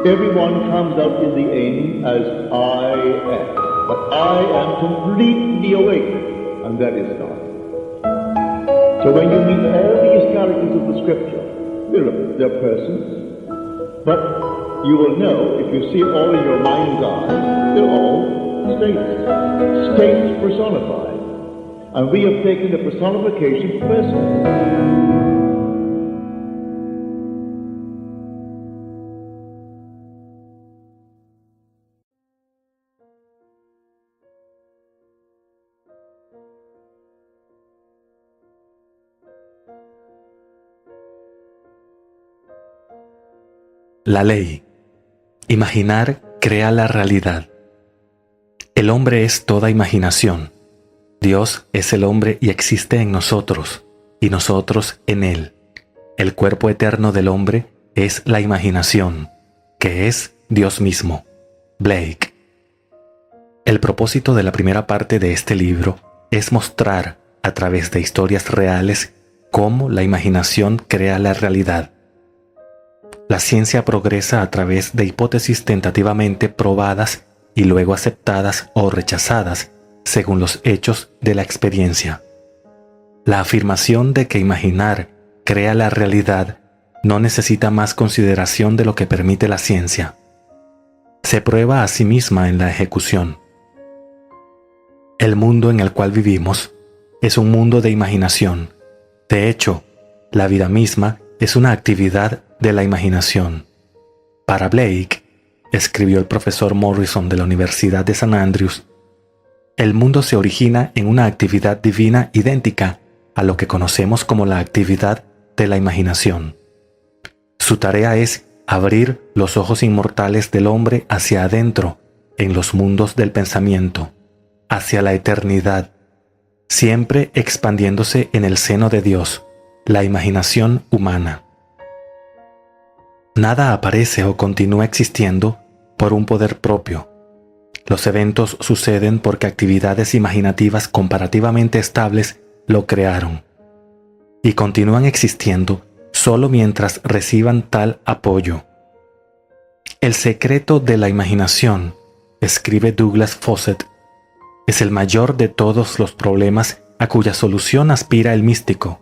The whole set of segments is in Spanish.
Everyone comes out in the end as I am. But I am completely awake, and that is God. So when you meet all these characters of the scripture, they're persons, but you will know, if you see it all in your mind's eye, they're all states personified. And we have taken the personification personally. La ley. Imaginar crea la realidad. El hombre es toda imaginación. Dios es el hombre y existe en nosotros, y nosotros en él. El cuerpo eterno del hombre es la imaginación, que es Dios mismo. Blake. El propósito de la primera parte de este libro es mostrar, a través de historias reales, cómo la imaginación crea la realidad. La ciencia progresa a través de hipótesis tentativamente probadas y luego aceptadas o rechazadas según los hechos de la experiencia. La afirmación de que imaginar crea la realidad no necesita más consideración de lo que permite la ciencia. Se prueba a sí misma en la ejecución. El mundo en el cual vivimos es un mundo de imaginación. De hecho, la vida misma es una actividad de la imaginación. Para Blake, escribió el profesor Morrison de la Universidad de St. Andrews, el mundo se origina en una actividad divina idéntica a lo que conocemos como la actividad de la imaginación. Su tarea es abrir los ojos inmortales del hombre hacia adentro, en los mundos del pensamiento, hacia la eternidad, siempre expandiéndose en el seno de Dios, la imaginación humana. Nada aparece o continúa existiendo por un poder propio. Los eventos suceden porque actividades imaginativas comparativamente estables lo crearon, y continúan existiendo solo mientras reciban tal apoyo. El secreto de la imaginación, escribe Douglas Fawcett, es el mayor de todos los problemas a cuya solución aspira el místico.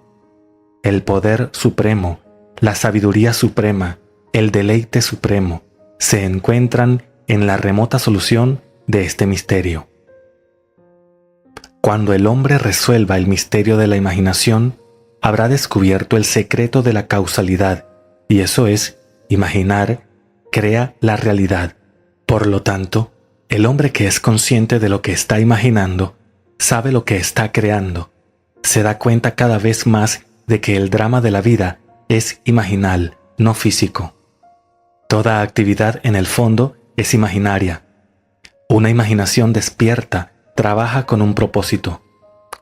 El poder supremo, la sabiduría suprema, el deleite supremo, se encuentran en la remota solución de este misterio. Cuando el hombre resuelva el misterio de la imaginación, habrá descubierto el secreto de la causalidad, y eso es, imaginar crea la realidad. Por lo tanto, el hombre que es consciente de lo que está imaginando, sabe lo que está creando, se da cuenta cada vez más de que el drama de la vida es imaginal, no físico. Toda actividad en el fondo es imaginaria. Una imaginación despierta trabaja con un propósito,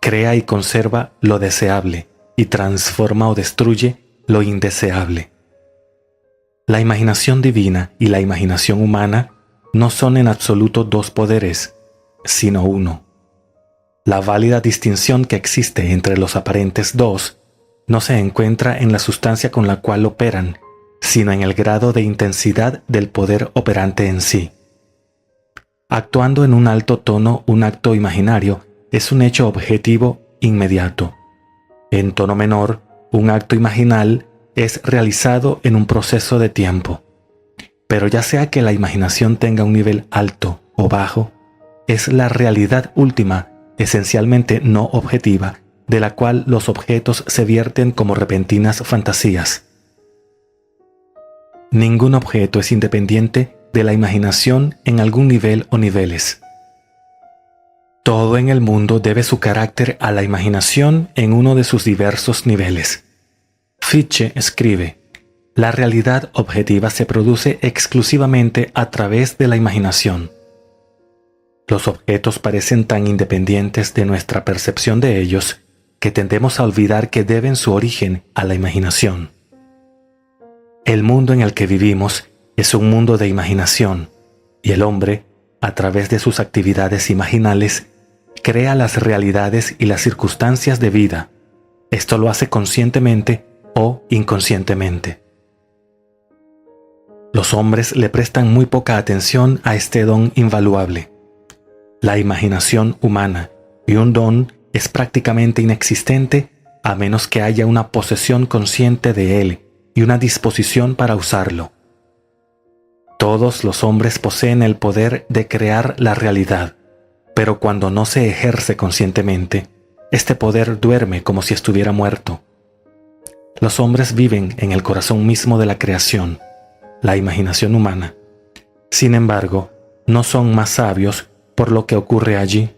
crea y conserva lo deseable y transforma o destruye lo indeseable. La imaginación divina y la imaginación humana no son en absoluto dos poderes, sino uno. La válida distinción que existe entre los aparentes dos no se encuentra en la sustancia con la cual operan, sino en el grado de intensidad del poder operante en sí. Actuando en un alto tono, un acto imaginario es un hecho objetivo inmediato. En tono menor, un acto imaginal es realizado en un proceso de tiempo. Pero ya sea que la imaginación tenga un nivel alto o bajo, es la realidad última, esencialmente no objetiva, de la cual los objetos se vierten como repentinas fantasías. Ningún objeto es independiente de la imaginación en algún nivel o niveles. Todo en el mundo debe su carácter a la imaginación en uno de sus diversos niveles. Fichte escribe: la realidad objetiva se produce exclusivamente a través de la imaginación. Los objetos parecen tan independientes de nuestra percepción de ellos que tendemos a olvidar que deben su origen a la imaginación. El mundo en el que vivimos es un mundo de imaginación, y el hombre, a través de sus actividades imaginales, crea las realidades y las circunstancias de vida. Esto lo hace conscientemente o inconscientemente. Los hombres le prestan muy poca atención a este don invaluable, la imaginación humana, y un don es prácticamente inexistente a menos que haya una posesión consciente de él y una disposición para usarlo. Todos los hombres poseen el poder de crear la realidad, pero cuando no se ejerce conscientemente, este poder duerme como si estuviera muerto. Los hombres viven en el corazón mismo de la creación, la imaginación humana. Sin embargo, no son más sabios por lo que ocurre allí.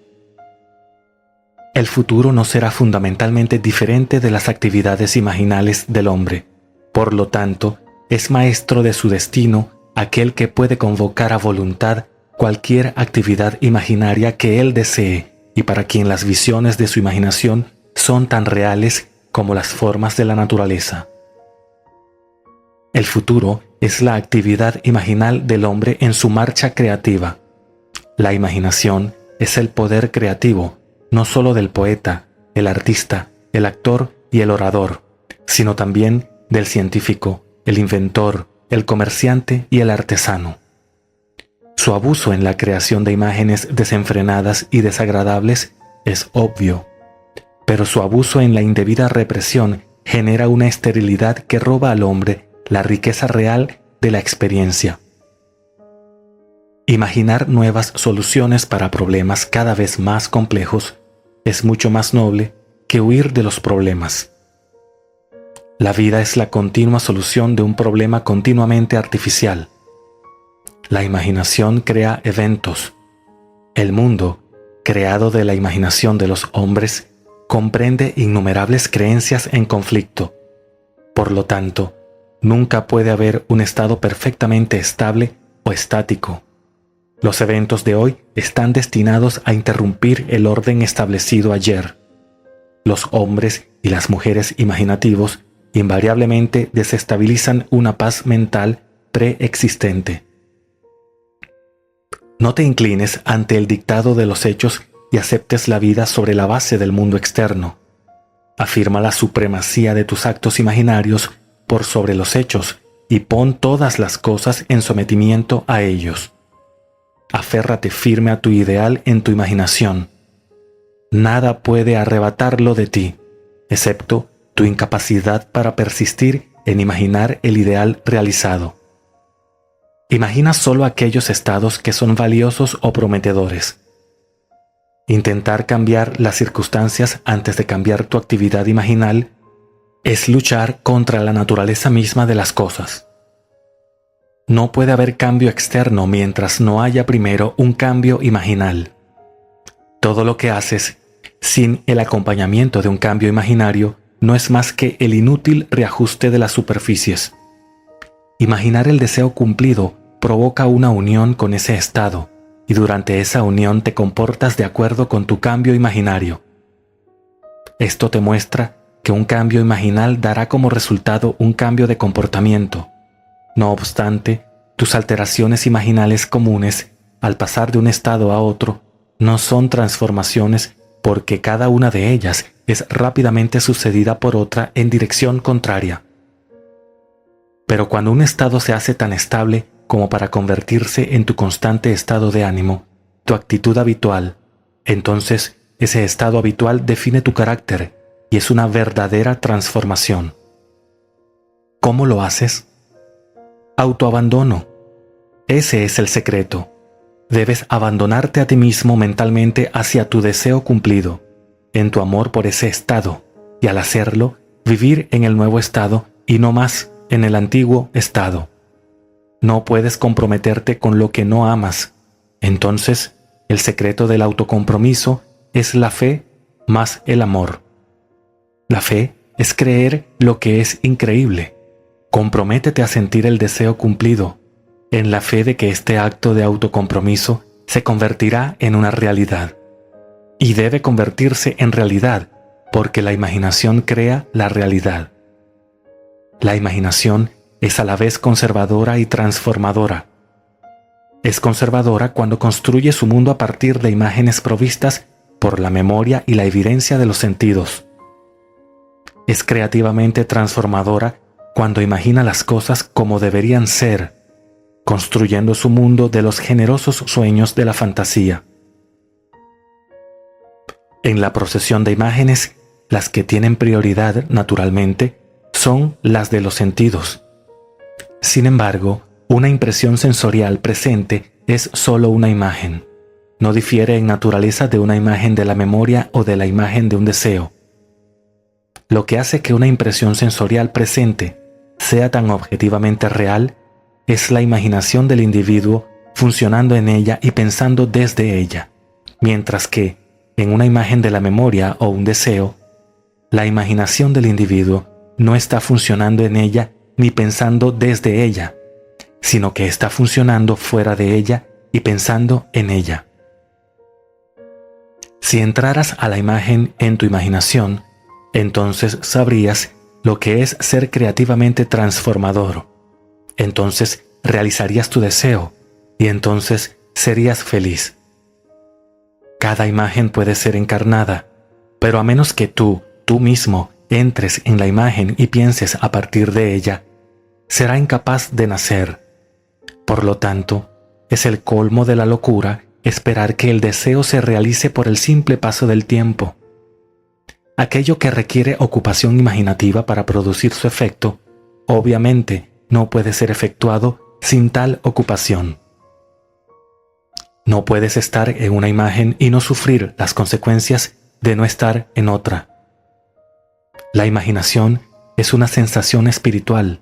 El futuro no será fundamentalmente diferente de las actividades imaginales del hombre. Por lo tanto, es maestro de su destino aquel que puede convocar a voluntad cualquier actividad imaginaria que él desee y para quien las visiones de su imaginación son tan reales como las formas de la naturaleza. El futuro es la actividad imaginal del hombre en su marcha creativa. La imaginación es el poder creativo, no solo del poeta, el artista, el actor y el orador, sino también del científico, el inventor, el comerciante y el artesano. Su abuso en la creación de imágenes desenfrenadas y desagradables es obvio, pero su abuso en la indebida represión genera una esterilidad que roba al hombre la riqueza real de la experiencia. Imaginar nuevas soluciones para problemas cada vez más complejos es mucho más noble que huir de los problemas. La vida es la continua solución de un problema continuamente artificial. La imaginación crea eventos. El mundo, creado de la imaginación de los hombres, comprende innumerables creencias en conflicto. Por lo tanto, nunca puede haber un estado perfectamente estable o estático. Los eventos de hoy están destinados a interrumpir el orden establecido ayer. Los hombres y las mujeres imaginativos invariablemente desestabilizan una paz mental preexistente. No te inclines ante el dictado de los hechos y aceptes la vida sobre la base del mundo externo. Afirma la supremacía de tus actos imaginarios por sobre los hechos y pon todas las cosas en sometimiento a ellos. Aférrate firme a tu ideal en tu imaginación. Nada puede arrebatarlo de ti, excepto tu incapacidad para persistir en imaginar el ideal realizado. Imagina solo aquellos estados que son valiosos o prometedores. Intentar cambiar las circunstancias antes de cambiar tu actividad imaginal es luchar contra la naturaleza misma de las cosas. No puede haber cambio externo mientras no haya primero un cambio imaginal. Todo lo que haces sin el acompañamiento de un cambio imaginario no es más que el inútil reajuste de las superficies. Imaginar el deseo cumplido provoca una unión con ese estado, y durante esa unión te comportas de acuerdo con tu cambio imaginario. Esto te muestra que un cambio imaginal dará como resultado un cambio de comportamiento. No obstante, tus alteraciones imaginales comunes, al pasar de un estado a otro, no son transformaciones porque cada una de ellas es rápidamente sucedida por otra en dirección contraria. Pero cuando un estado se hace tan estable como para convertirse en tu constante estado de ánimo, tu actitud habitual, entonces ese estado habitual define tu carácter y es una verdadera transformación. ¿Cómo lo haces? Autoabandono. Ese es el secreto. Debes abandonarte a ti mismo mentalmente hacia tu deseo cumplido, en tu amor por ese estado, y al hacerlo, vivir en el nuevo estado y no más en el antiguo estado. No puedes comprometerte con lo que no amas. Entonces, el secreto del autocompromiso es la fe más el amor. La fe es creer lo que es increíble. Comprométete a sentir el deseo cumplido, en la fe de que este acto de autocompromiso se convertirá en una realidad. Y debe convertirse en realidad, porque la imaginación crea la realidad. La imaginación es a la vez conservadora y transformadora. Es conservadora cuando construye su mundo a partir de imágenes provistas por la memoria y la evidencia de los sentidos. Es creativamente transformadora cuando imagina las cosas como deberían ser, construyendo su mundo de los generosos sueños de la fantasía. En la procesión de imágenes, las que tienen prioridad, naturalmente, son las de los sentidos. Sin embargo, una impresión sensorial presente es solo una imagen. No difiere en naturaleza de una imagen de la memoria o de la imagen de un deseo. Lo que hace que una impresión sensorial presente sea tan objetivamente real es la imaginación del individuo funcionando en ella y pensando desde ella, mientras que, en una imagen de la memoria o un deseo, la imaginación del individuo no está funcionando en ella ni pensando desde ella, sino que está funcionando fuera de ella y pensando en ella. Si entraras a la imagen en tu imaginación, entonces sabrías lo que es ser creativamente transformador. Entonces realizarías tu deseo y entonces serías feliz. Cada imagen puede ser encarnada, pero a menos que tú mismo, entres en la imagen y pienses a partir de ella, será incapaz de nacer. Por lo tanto, es el colmo de la locura esperar que el deseo se realice por el simple paso del tiempo. Aquello que requiere ocupación imaginativa para producir su efecto, obviamente no puede ser efectuado sin tal ocupación. No puedes estar en una imagen y no sufrir las consecuencias de no estar en otra. La imaginación es una sensación espiritual.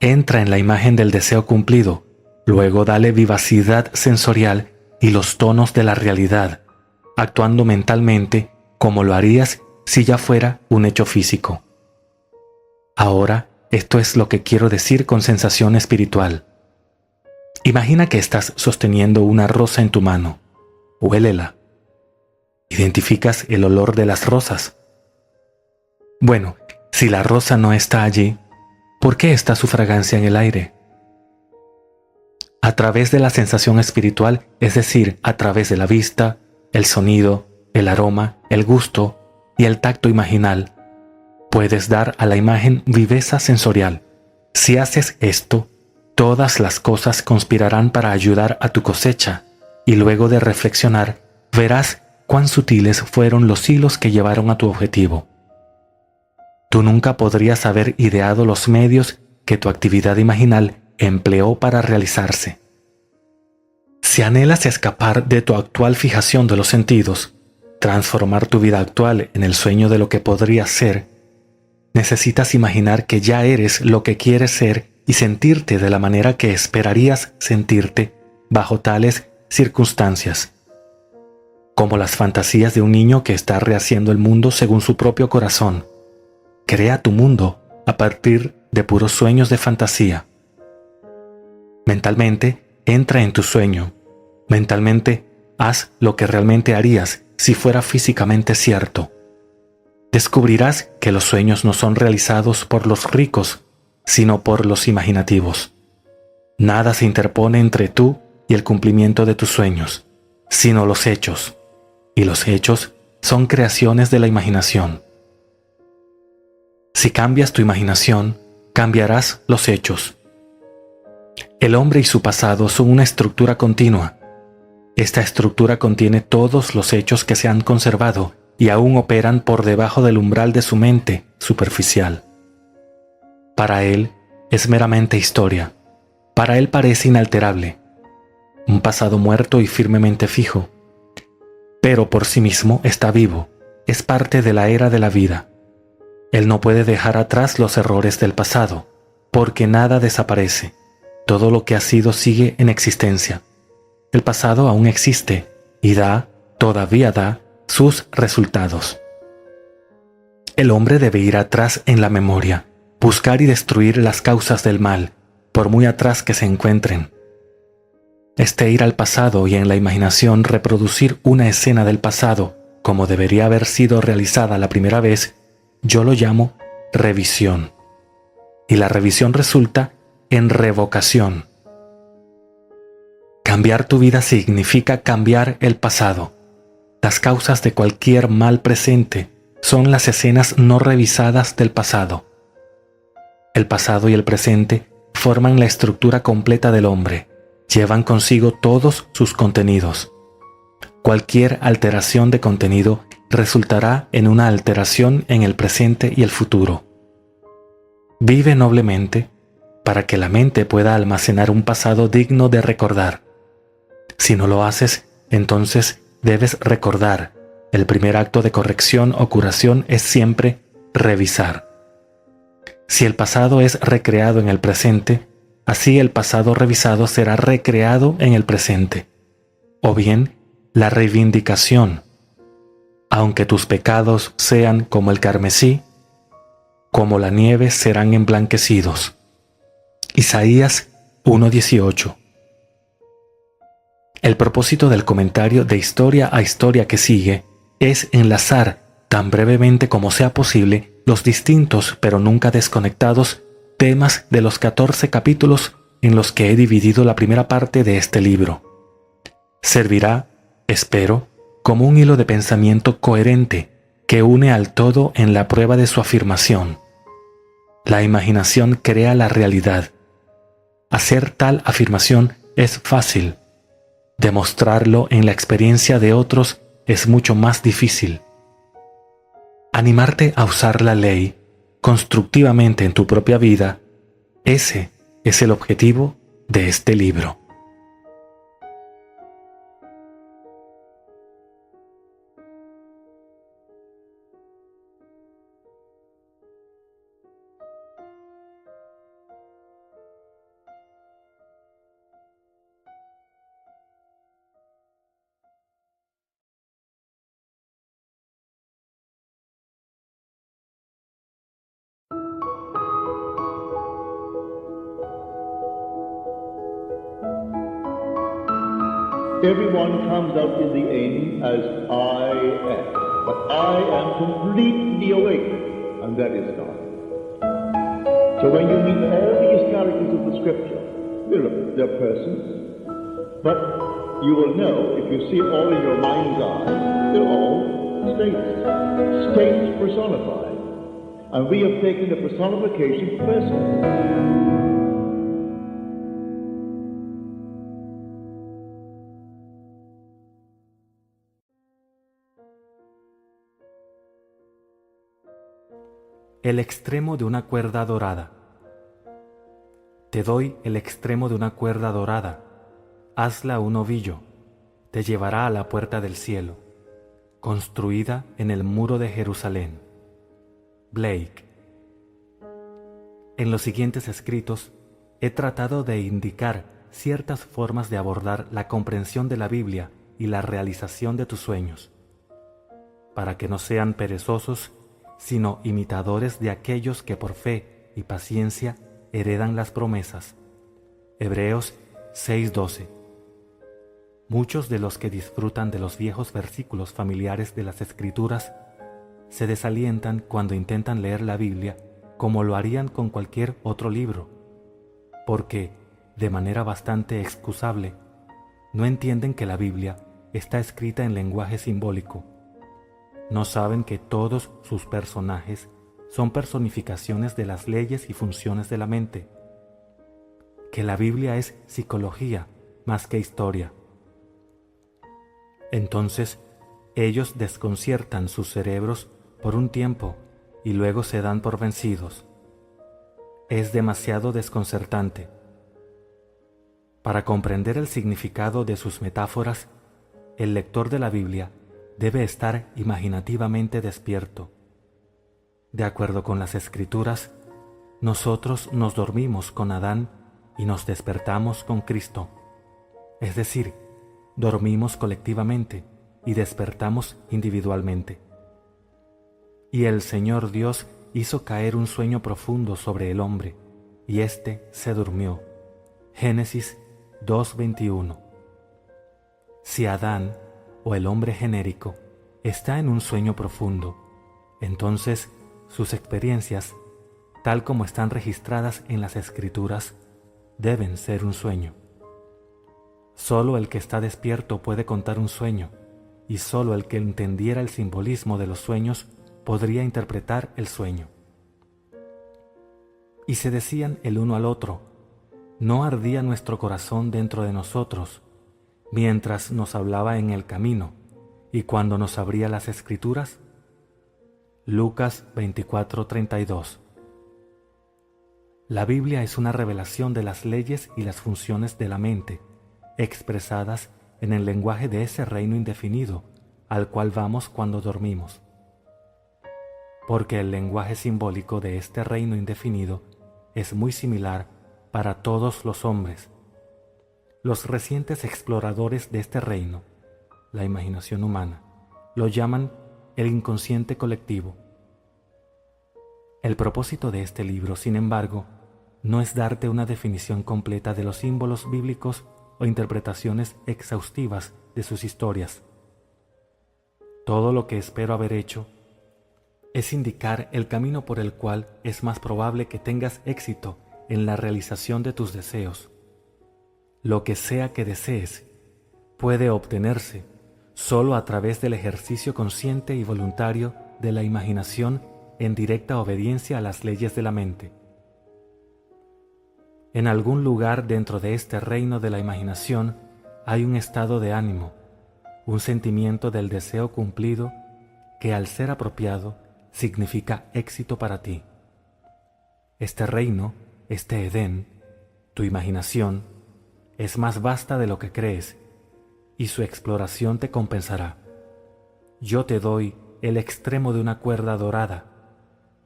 Entra en la imagen del deseo cumplido, luego dale vivacidad sensorial y los tonos de la realidad, actuando mentalmente como lo harías si ya fuera un hecho físico. Ahora, esto es lo que quiero decir con sensación espiritual. Imagina que estás sosteniendo una rosa en tu mano. Huélela. ¿Identificas el olor de las rosas? Bueno, si la rosa no está allí, ¿por qué está su fragancia en el aire? A través de la sensación espiritual, es decir, a través de la vista, el sonido, el aroma, el gusto y el tacto imaginal, puedes dar a la imagen viveza sensorial. Si haces esto, todas las cosas conspirarán para ayudar a tu cosecha, y luego de reflexionar, verás cuán sutiles fueron los hilos que llevaron a tu objetivo. Tú nunca podrías haber ideado los medios que tu actividad imaginal empleó para realizarse. Si anhelas escapar de tu actual fijación de los sentidos, transformar tu vida actual en el sueño de lo que podrías ser, necesitas imaginar que ya eres lo que quieres ser y sentirte de la manera que esperarías sentirte bajo tales circunstancias. Como las fantasías de un niño que está rehaciendo el mundo según su propio corazón. Crea tu mundo a partir de puros sueños de fantasía. Mentalmente, entra en tu sueño. Mentalmente, haz lo que realmente harías si fuera físicamente cierto. Descubrirás que los sueños no son realizados por los ricos, sino por los imaginativos. Nada se interpone entre tú y el cumplimiento de tus sueños, sino los hechos. Y los hechos son creaciones de la imaginación. Si cambias tu imaginación, cambiarás los hechos. El hombre y su pasado son una estructura continua. Esta estructura contiene todos los hechos que se han conservado y aún operan por debajo del umbral de su mente superficial. Para él es meramente historia. Para él parece inalterable. Un pasado muerto y firmemente fijo. Pero por sí mismo está vivo. Es parte de la era de la vida. Él no puede dejar atrás los errores del pasado, porque nada desaparece. Todo lo que ha sido sigue en existencia. El pasado aún existe y todavía da, sus resultados. El hombre debe ir atrás en la memoria, buscar y destruir las causas del mal, por muy atrás que se encuentren. Ir al pasado y en la imaginación reproducir una escena del pasado como debería haber sido realizada la primera vez, yo lo llamo revisión. Y la revisión resulta en revocación. Cambiar tu vida significa cambiar el pasado. Las causas de cualquier mal presente son las escenas no revisadas del pasado. El pasado y el presente forman la estructura completa del hombre, llevan consigo todos sus contenidos. Cualquier alteración de contenido resultará en una alteración en el presente y el futuro. Vive noblemente para que la mente pueda almacenar un pasado digno de recordar. Si no lo haces, entonces debes recordar. El primer acto de corrección o curación es siempre revisar. Si el pasado es recreado en el presente, así el pasado revisado será recreado en el presente. O bien, la reivindicación. Aunque tus pecados sean como el carmesí, como la nieve serán emblanquecidos. Isaías 1:18. El propósito del comentario de historia a historia que sigue es enlazar, tan brevemente como sea posible, los distintos pero nunca desconectados temas de los 14 capítulos en los que he dividido la primera parte de este libro. Servirá, espero, como un hilo de pensamiento coherente que une al todo en la prueba de su afirmación. La imaginación crea la realidad. Hacer tal afirmación es fácil. Demostrarlo en la experiencia de otros es mucho más difícil. Animarte a usar la ley constructivamente en tu propia vida, ese es el objetivo de este libro. Everyone comes out in the end as I am, but I am completely awake, and that is God. So when you meet all these characters of the Scripture, they're persons, but you will know, if you see it all in your mind's eye, they're all states personified. And we have taken the personification personally. El extremo de una cuerda dorada. Te doy el extremo de una cuerda dorada. Hazla un ovillo. Te llevará a la puerta del cielo, construida en el muro de Jerusalén. Blake. En los siguientes escritos he tratado de indicar ciertas formas de abordar la comprensión de la Biblia y la realización de tus sueños, para que no sean perezosos, sino imitadores de aquellos que por fe y paciencia heredan las promesas. Hebreos 6:12. Muchos de los que disfrutan de los viejos versículos familiares de las Escrituras se desalientan cuando intentan leer la Biblia como lo harían con cualquier otro libro, porque, de manera bastante excusable, no entienden que la Biblia está escrita en lenguaje simbólico. No saben que todos sus personajes son personificaciones de las leyes y funciones de la mente, que la Biblia es psicología más que historia. Entonces, ellos desconciertan sus cerebros por un tiempo y luego se dan por vencidos. Es demasiado desconcertante. Para comprender el significado de sus metáforas, el lector de la Biblia debe estar imaginativamente despierto. De acuerdo con las Escrituras, nosotros nos dormimos con Adán y nos despertamos con Cristo. Es decir, dormimos colectivamente y despertamos individualmente. Y el Señor Dios hizo caer un sueño profundo sobre el hombre, y éste se durmió. Génesis 2:21. Si Adán, o el hombre genérico, está en un sueño profundo, entonces sus experiencias, tal como están registradas en las Escrituras, deben ser un sueño. Solo el que está despierto puede contar un sueño, y solo el que entendiera el simbolismo de los sueños podría interpretar el sueño. Y se decían el uno al otro, ¿No ardía nuestro corazón dentro de nosotros mientras nos hablaba en el camino y cuando nos abría las Escrituras? Lucas 24:32. La Biblia es una revelación de las leyes y las funciones de la mente, expresadas en el lenguaje de ese reino indefinido al cual vamos cuando dormimos. Porque el lenguaje simbólico de este reino indefinido es muy similar para todos los hombres. Los recientes exploradores de este reino, la imaginación humana, lo llaman el inconsciente colectivo. El propósito de este libro, sin embargo, no es darte una definición completa de los símbolos bíblicos o interpretaciones exhaustivas de sus historias. Todo lo que espero haber hecho es indicar el camino por el cual es más probable que tengas éxito en la realización de tus deseos. Lo que sea que desees puede obtenerse solo a través del ejercicio consciente y voluntario de la imaginación en directa obediencia a las leyes de la mente. En algún lugar dentro de este reino de la imaginación hay un estado de ánimo, un sentimiento del deseo cumplido que al ser apropiado significa éxito para ti. Este reino, este Edén, tu imaginación, es más vasta de lo que crees y su exploración te compensará. Yo te doy el extremo de una cuerda dorada,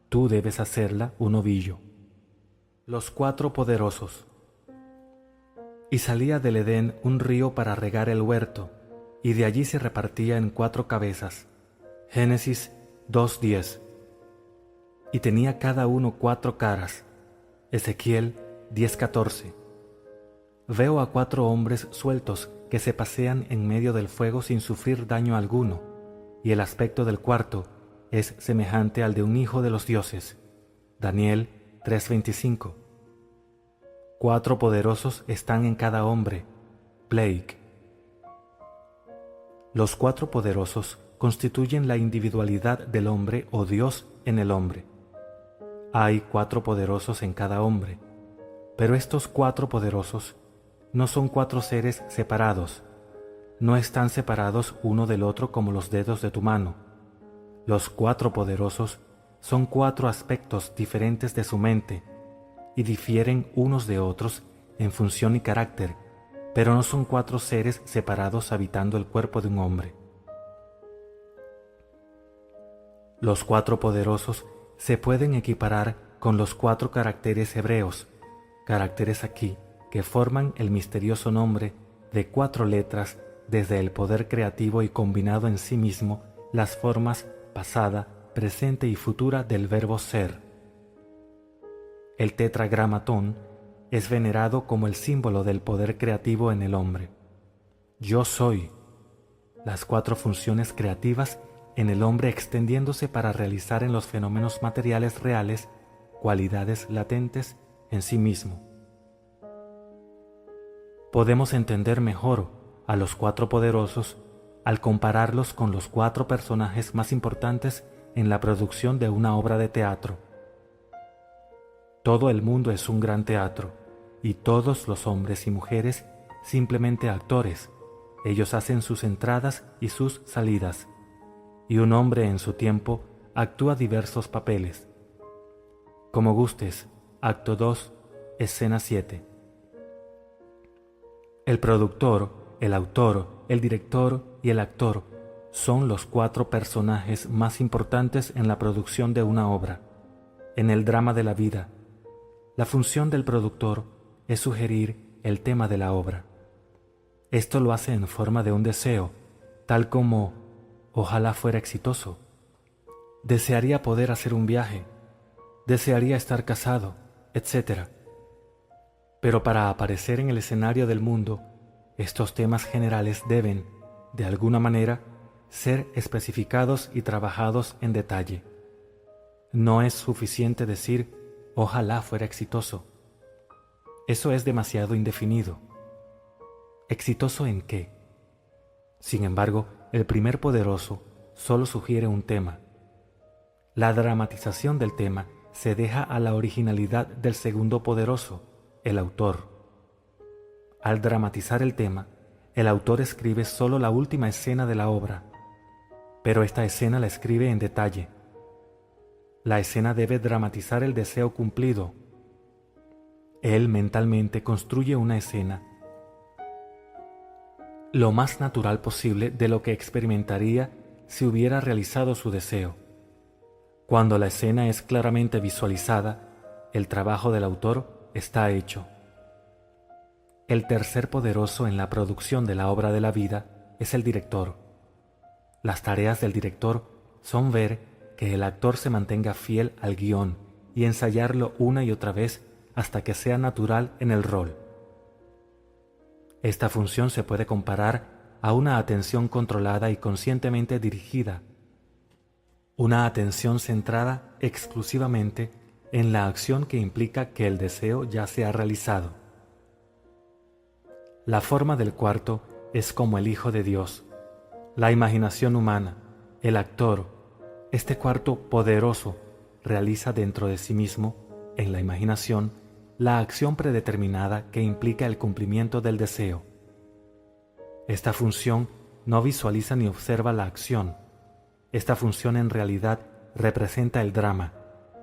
tú debes hacerla un ovillo. Los cuatro poderosos. Y salía del Edén un río para regar el huerto, y de allí se repartía en 4 cabezas. Génesis 2:10. Y tenía cada uno 4 caras. Ezequiel 10:14. Veo a 4 hombres sueltos que se pasean en medio del fuego sin sufrir daño alguno, y el aspecto del cuarto es semejante al de un hijo de los dioses. Daniel 3:25. 4 poderosos están en cada hombre. Blake. Los 4 poderosos constituyen la individualidad del hombre o Dios en el hombre. Hay 4 poderosos en cada hombre, pero estos 4 poderosos no son 4 seres separados, no están separados uno del otro como los dedos de tu mano. Los 4 poderosos son 4 aspectos diferentes de su mente y difieren unos de otros en función y carácter, pero no son 4 seres separados habitando el cuerpo de un hombre. Los 4 poderosos se pueden equiparar con los 4 caracteres hebreos, caracteres aquí que forman el misterioso nombre de 4 letras desde el poder creativo y combinado en sí mismo las formas pasada, presente y futura del verbo ser. El tetragramatón es venerado como el símbolo del poder creativo en el hombre. Yo soy, las 4 funciones creativas en el hombre extendiéndose para realizar en los fenómenos materiales reales cualidades latentes en sí mismo. Podemos entender mejor a los 4 poderosos al compararlos con los 4 personajes más importantes en la producción de una obra de teatro. Todo el mundo es un gran teatro, y todos los hombres y mujeres simplemente actores. Ellos hacen sus entradas y sus salidas, y un hombre en su tiempo actúa diversos papeles. Como gustes, acto 2, escena 7. El productor, el autor, el director y el actor son los 4 personajes más importantes en la producción de una obra. En el drama de la vida, la función del productor es sugerir el tema de la obra. Esto lo hace en forma de un deseo, tal como ojalá fuera exitoso. Desearía poder hacer un viaje, desearía estar casado, etc. Pero para aparecer en el escenario del mundo, estos temas generales deben, de alguna manera, ser especificados y trabajados en detalle. No es suficiente decir, ojalá fuera exitoso. Eso es demasiado indefinido. ¿Exitoso en qué? Sin embargo, el primer poderoso solo sugiere un tema. La dramatización del tema se deja a la originalidad del segundo poderoso, el autor. Al dramatizar el tema, el autor escribe solo la última escena de la obra, pero esta escena la escribe en detalle. La escena debe dramatizar el deseo cumplido. Él mentalmente construye una escena lo más natural posible de lo que experimentaría si hubiera realizado su deseo. Cuando la escena es claramente visualizada, el trabajo del autor está hecho. El tercer poderoso en la producción de la obra de la vida es el director. Las tareas del director son ver que el actor se mantenga fiel al guión y ensayarlo una y otra vez hasta que sea natural en el rol. Esta función se puede comparar a una atención controlada y conscientemente dirigida, una atención centrada exclusivamente en la acción que implica que el deseo ya se ha realizado. La forma del cuarto es como el Hijo de Dios, la imaginación humana, el actor. Este cuarto poderoso realiza dentro de sí mismo, en la imaginación, la acción predeterminada que implica el cumplimiento del deseo. Esta función no visualiza ni observa la acción. Esta función en realidad representa el drama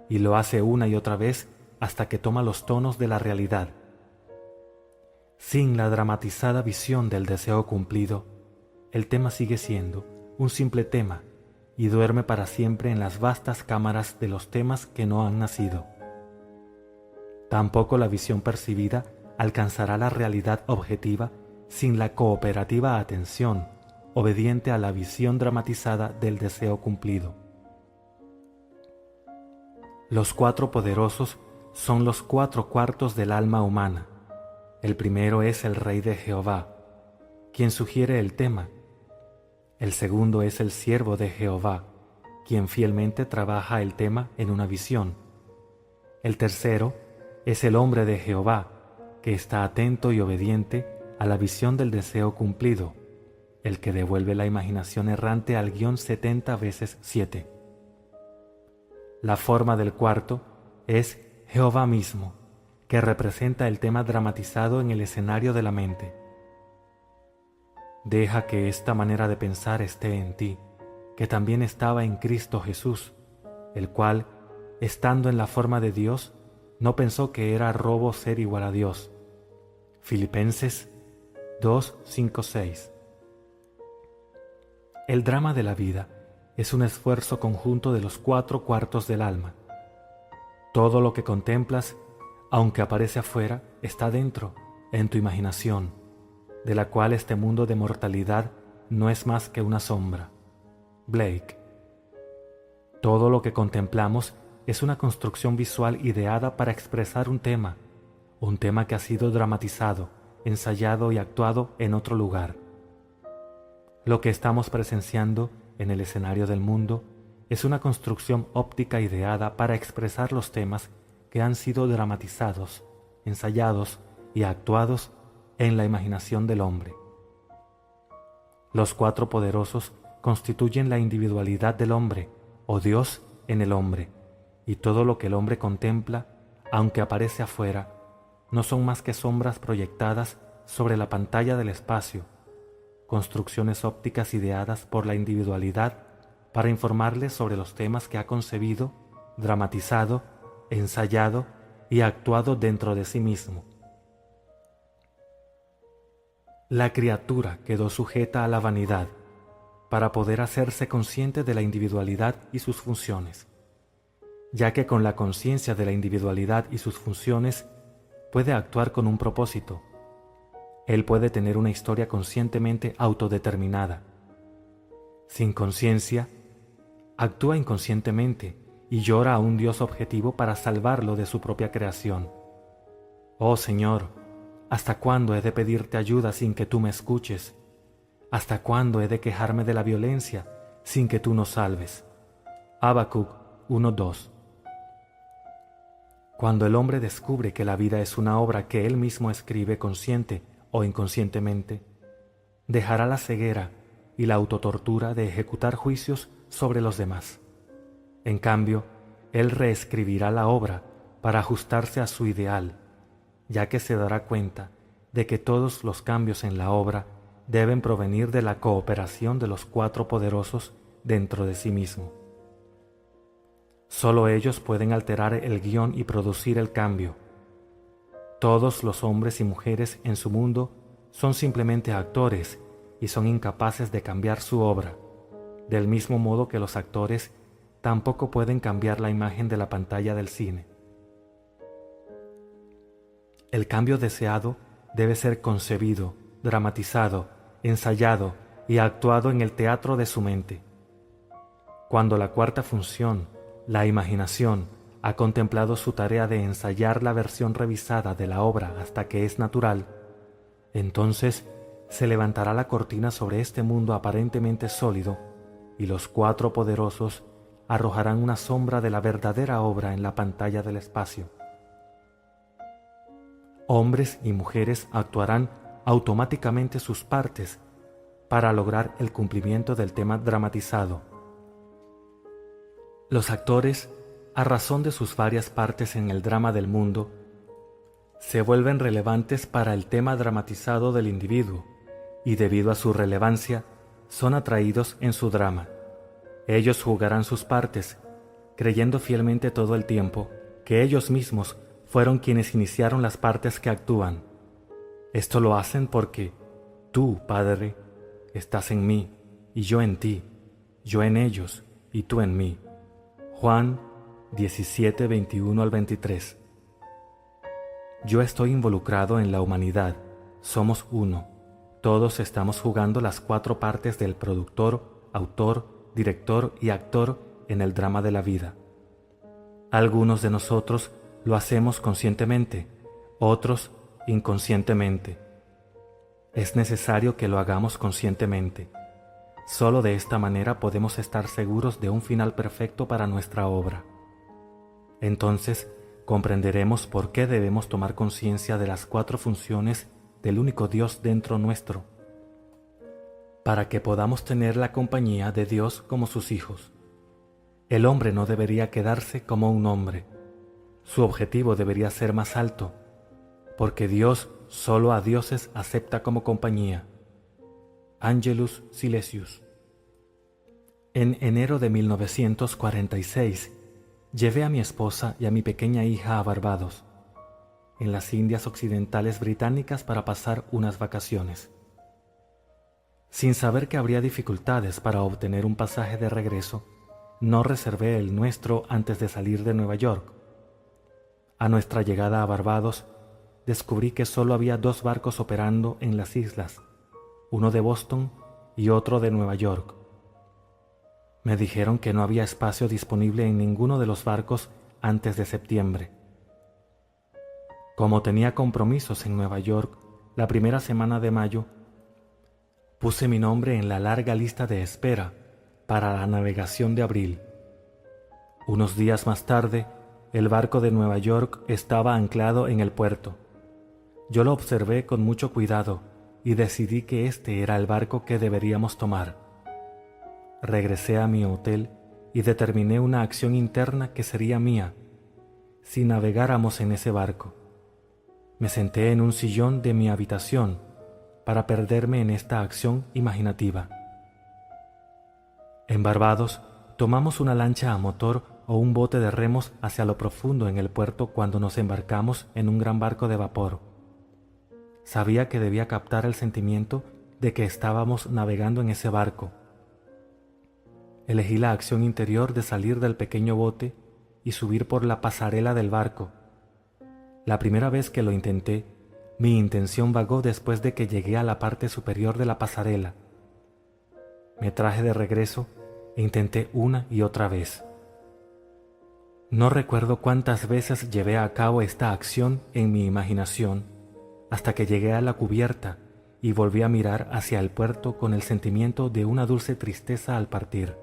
y lo hace una y otra vez hasta que toma los tonos de la realidad. Sin la dramatizada visión del deseo cumplido, el tema sigue siendo un simple tema y duerme para siempre en las vastas cámaras de los temas que no han nacido. Tampoco la visión percibida alcanzará la realidad objetiva sin la cooperativa atención, obediente a la visión dramatizada del deseo cumplido. Los cuatro poderosos son los cuatro cuartos del alma humana. El primero es el Rey de Jehová, quien sugiere el tema. El segundo es el siervo de Jehová, quien fielmente trabaja el tema en una visión. El tercero es el hombre de Jehová, que está atento y obediente a la visión del deseo cumplido, el que devuelve la imaginación errante al guión 70 veces 7. La forma del cuarto es Jehová mismo, que representa el tema dramatizado en el escenario de la mente. Deja que esta manera de pensar esté en ti, que también estaba en Cristo Jesús, el cual, estando en la forma de Dios, no pensó que era robo ser igual a Dios. Filipenses 2, 5, 6. El drama de la vida es un esfuerzo conjunto de los cuatro cuartos del alma. Todo lo que contemplas, aunque aparece afuera, está dentro, en tu imaginación, de la cual este mundo de mortalidad no es más que una sombra. Blake. Todo lo que contemplamos es una construcción visual ideada para expresar un tema que ha sido dramatizado, ensayado y actuado en otro lugar. Lo que estamos presenciando en el escenario del mundo es una construcción óptica ideada para expresar los temas que han sido dramatizados, ensayados y actuados en la imaginación del hombre. Los cuatro poderosos constituyen la individualidad del hombre, o Dios en el hombre, y todo lo que el hombre contempla, aunque aparece afuera, no son más que sombras proyectadas sobre la pantalla del espacio, construcciones ópticas ideadas por la individualidad para informarle sobre los temas que ha concebido, dramatizado, ensayado y actuado dentro de sí mismo. La criatura quedó sujeta a la vanidad para poder hacerse consciente de la individualidad y sus funciones, ya que con la conciencia de la individualidad y sus funciones puede actuar con un propósito. Él puede tener una historia conscientemente autodeterminada. Sin conciencia, actúa inconscientemente y llora a un Dios objetivo para salvarlo de su propia creación. Oh Señor, ¿hasta cuándo he de pedirte ayuda sin que tú me escuches? ¿Hasta cuándo he de quejarme de la violencia sin que tú nos salves? Habacuc 1:2. Cuando el hombre descubre que la vida es una obra que él mismo escribe consciente o inconscientemente, dejará la ceguera y la autotortura de ejecutar juicios sobre los demás. En cambio, él reescribirá la obra para ajustarse a su ideal, ya que se dará cuenta de que todos los cambios en la obra deben provenir de la cooperación de los cuatro poderosos dentro de sí mismo. Solo ellos pueden alterar el guión y producir el cambio. Todos los hombres y mujeres en su mundo son simplemente actores y son incapaces de cambiar su obra, del mismo modo que los actores tampoco pueden cambiar la imagen de la pantalla del cine. El cambio deseado debe ser concebido, dramatizado, ensayado y actuado en el teatro de su mente. Cuando la cuarta función, la imaginación, ha contemplado su tarea de ensayar la versión revisada de la obra hasta que es natural, entonces se levantará la cortina sobre este mundo aparentemente sólido y los cuatro poderosos arrojarán una sombra de la verdadera obra en la pantalla del espacio. Hombres y mujeres actuarán automáticamente sus partes para lograr el cumplimiento del tema dramatizado. Los actores, a razón de sus varias partes en el drama del mundo, se vuelven relevantes para el tema dramatizado del individuo y debido a su relevancia son atraídos en su drama. Ellos jugarán sus partes, creyendo fielmente todo el tiempo que ellos mismos fueron quienes iniciaron las partes que actúan. Esto lo hacen porque tú, Padre, estás en mí y yo en ti, yo en ellos y tú en mí. Juan 17, 21 al 23. Yo estoy involucrado en la humanidad, somos uno. Todos estamos jugando las cuatro partes del productor, autor, director y actor en el drama de la vida. Algunos de nosotros lo hacemos conscientemente, otros inconscientemente. Es necesario que lo hagamos conscientemente. Solo de esta manera podemos estar seguros de un final perfecto para nuestra obra. Entonces comprenderemos por qué debemos tomar conciencia de las cuatro funciones del único Dios dentro nuestro, para que podamos tener la compañía de Dios como sus hijos. El hombre no debería quedarse como un hombre. Su objetivo debería ser más alto, porque Dios solo a dioses acepta como compañía. Angelus Silesius. En enero de 1946, llevé a mi esposa y a mi pequeña hija a Barbados, en las Indias Occidentales Británicas, para pasar unas vacaciones. Sin saber que habría dificultades para obtener un pasaje de regreso, no reservé el nuestro antes de salir de Nueva York. A nuestra llegada a Barbados, descubrí que solo había dos barcos operando en las islas, uno de Boston y otro de Nueva York. Me dijeron que no había espacio disponible en ninguno de los barcos antes de septiembre. Como tenía compromisos en Nueva York la primera semana de mayo, puse mi nombre en la larga lista de espera para la navegación de abril. Unos días más tarde, el barco de Nueva York estaba anclado en el puerto. Yo lo observé con mucho cuidado y decidí que este era el barco que deberíamos tomar. Regresé a mi hotel y determiné una acción interna que sería mía si navegáramos en ese barco. Me senté en un sillón de mi habitación para perderme en esta acción imaginativa. En Barbados, tomamos una lancha a motor o un bote de remos hacia lo profundo en el puerto cuando nos embarcamos en un gran barco de vapor. Sabía que debía captar el sentimiento de que estábamos navegando en ese barco. Elegí la acción interior de salir del pequeño bote y subir por la pasarela del barco. La primera vez que lo intenté, mi intención vagó después de que llegué a la parte superior de la pasarela. Me traje de regreso e intenté una y otra vez. No recuerdo cuántas veces llevé a cabo esta acción en mi imaginación, hasta que llegué a la cubierta y volví a mirar hacia el puerto con el sentimiento de una dulce tristeza al partir.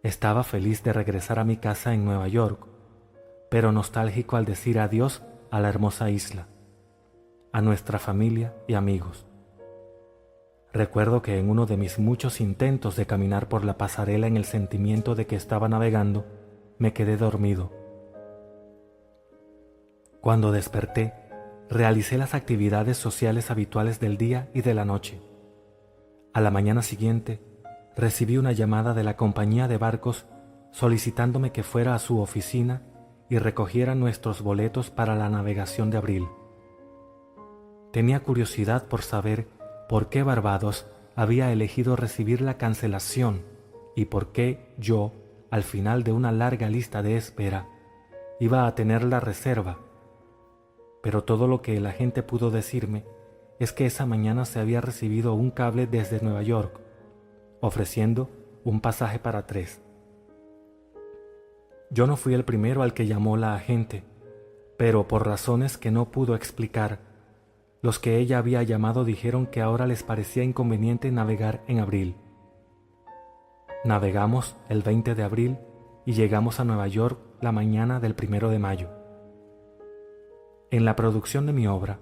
Estaba feliz de regresar a mi casa en Nueva York, pero nostálgico al decir adiós a la hermosa isla, a nuestra familia y amigos. Recuerdo que en uno de mis muchos intentos de caminar por la pasarela en el sentimiento de que estaba navegando, me quedé dormido. Cuando desperté, realicé las actividades sociales habituales del día y de la noche. A la mañana siguiente, recibí una llamada de la compañía de barcos solicitándome que fuera a su oficina y recogiera nuestros boletos para la navegación de abril. Tenía curiosidad por saber por qué Barbados había elegido recibir la cancelación y por qué yo, al final de una larga lista de espera, iba a tener la reserva. Pero todo lo que el agente pudo decirme es que esa mañana se había recibido un cable desde Nueva York, ofreciendo un pasaje para 3. Yo no fui el primero al que llamó la agente, pero por razones que no pudo explicar, los que ella había llamado dijeron que ahora les parecía inconveniente navegar en abril. Navegamos el 20 de abril y llegamos a Nueva York la mañana del 1 de mayo. En la producción de mi obra,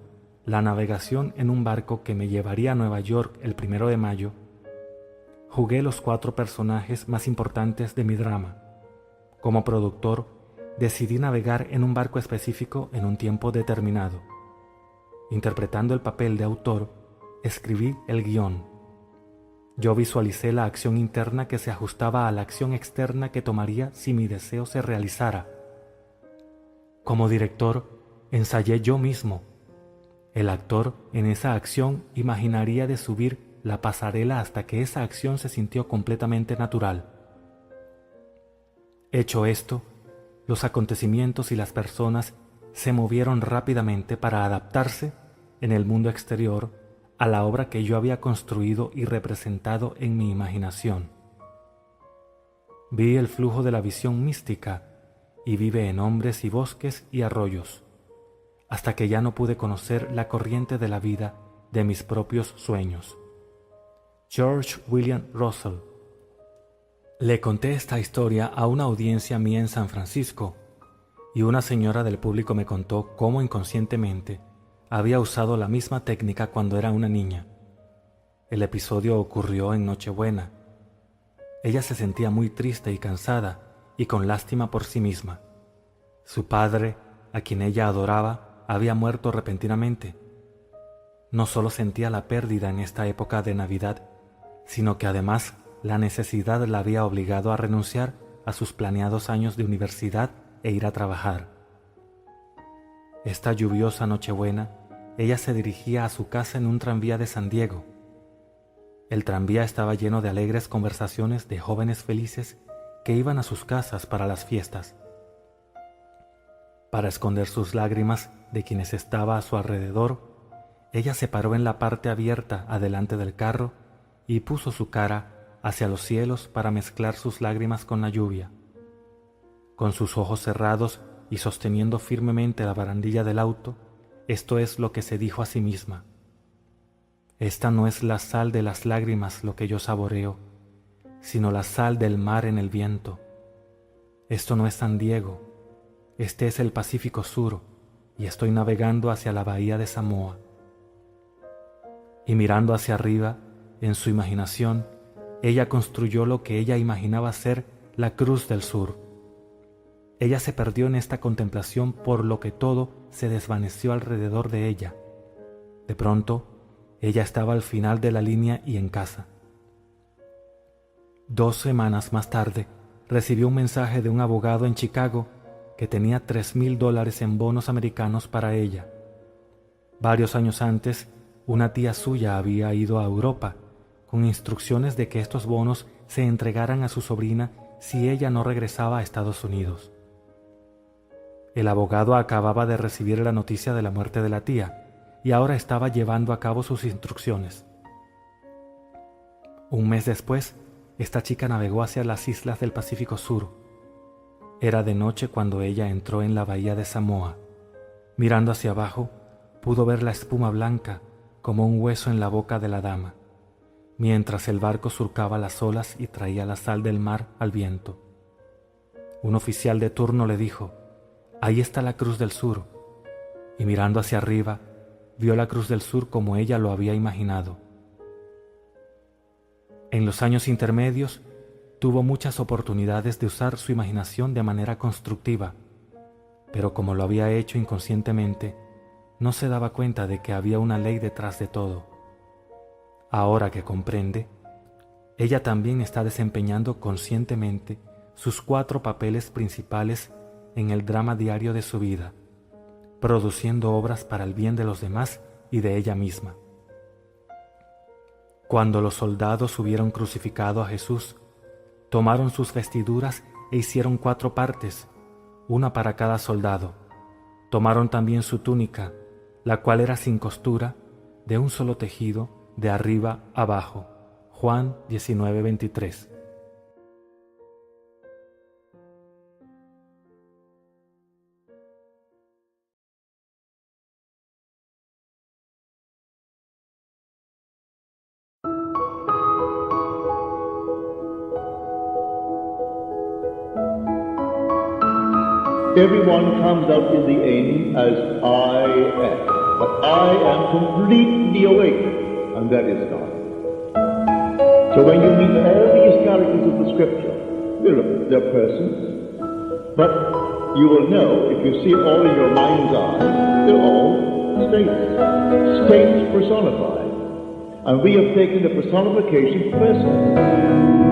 La navegación en un barco que me llevaría a Nueva York el 1 de mayo, jugué los 4 personajes más importantes de mi drama. Como productor, decidí navegar en un barco específico en un tiempo determinado. Interpretando el papel de autor, escribí el guión. Yo visualicé la acción interna que se ajustaba a la acción externa que tomaría si mi deseo se realizara. Como director, ensayé yo mismo. El actor en esa acción imaginaría de subir la pasarela hasta que esa acción se sintió completamente natural. Hecho esto, los acontecimientos y las personas se movieron rápidamente para adaptarse en el mundo exterior a la obra que yo había construido y representado en mi imaginación. Vi el flujo de la visión mística y vive en hombres y bosques y arroyos, hasta que ya no pude conocer la corriente de la vida de mis propios sueños. George William Russell. Le conté esta historia a una audiencia mía en San Francisco, y una señora del público me contó cómo inconscientemente había usado la misma técnica cuando era una niña. El episodio ocurrió en Nochebuena. Ella se sentía muy triste y cansada y con lástima por sí misma. Su padre, a quien ella adoraba, había muerto repentinamente. No solo sentía la pérdida en esta época de Navidad, sino que además la necesidad la había obligado a renunciar a sus planeados años de universidad e ir a trabajar. Esta lluviosa Nochebuena, ella se dirigía a su casa en un tranvía de San Diego. El tranvía estaba lleno de alegres conversaciones de jóvenes felices que iban a sus casas para las fiestas. Para esconder sus lágrimas de quienes estaba a su alrededor, ella se paró en la parte abierta adelante del carro y puso su cara hacia los cielos para mezclar sus lágrimas con la lluvia. Con sus ojos cerrados y sosteniendo firmemente la barandilla del auto, esto es lo que se dijo a sí misma: esta no es la sal de las lágrimas lo que yo saboreo, sino la sal del mar en el viento. Esto no es San Diego, este es el Pacífico Sur, y estoy navegando hacia la bahía de Samoa. Y mirando hacia arriba, en su imaginación, ella construyó lo que ella imaginaba ser la Cruz del Sur. Ella se perdió en esta contemplación por lo que todo se desvaneció alrededor de ella. De pronto, ella estaba al final de la línea y en casa. 2 semanas más tarde, recibió un mensaje de un abogado en Chicago que tenía $3,000 en bonos americanos para ella. Varios años antes, una tía suya había ido a Europa con instrucciones de que estos bonos se entregaran a su sobrina si ella no regresaba a Estados Unidos. El abogado acababa de recibir la noticia de la muerte de la tía y ahora estaba llevando a cabo sus instrucciones. Un mes después, esta chica navegó hacia las islas del Pacífico Sur. Era de noche cuando ella entró en la bahía de Samoa. Mirando hacia abajo, pudo ver la espuma blanca como un hueso en la boca de la dama, mientras el barco surcaba las olas y traía la sal del mar al viento. Un oficial de turno le dijo: «Ahí está la Cruz del Sur», y mirando hacia arriba, vio la Cruz del Sur como ella lo había imaginado. En los años intermedios, tuvo muchas oportunidades de usar su imaginación de manera constructiva, pero como lo había hecho inconscientemente, no se daba cuenta de que había una ley detrás de todo. Ahora que comprende, ella también está desempeñando conscientemente sus 4 papeles principales en el drama diario de su vida, produciendo obras para el bien de los demás y de ella misma. Cuando los soldados hubieron crucificado a Jesús, tomaron sus vestiduras e hicieron 4 partes, una para cada soldado. Tomaron también su túnica, la cual era sin costura, de un solo tejido, de arriba abajo. Juan 19:23. Everyone comes out in the end as I am, but I am completely awake, and that is God. So when you meet all these characters of the scripture, they're persons, but you will know, if you see it all in your mind's eye, they're all states personified. And we have taken the personification personally.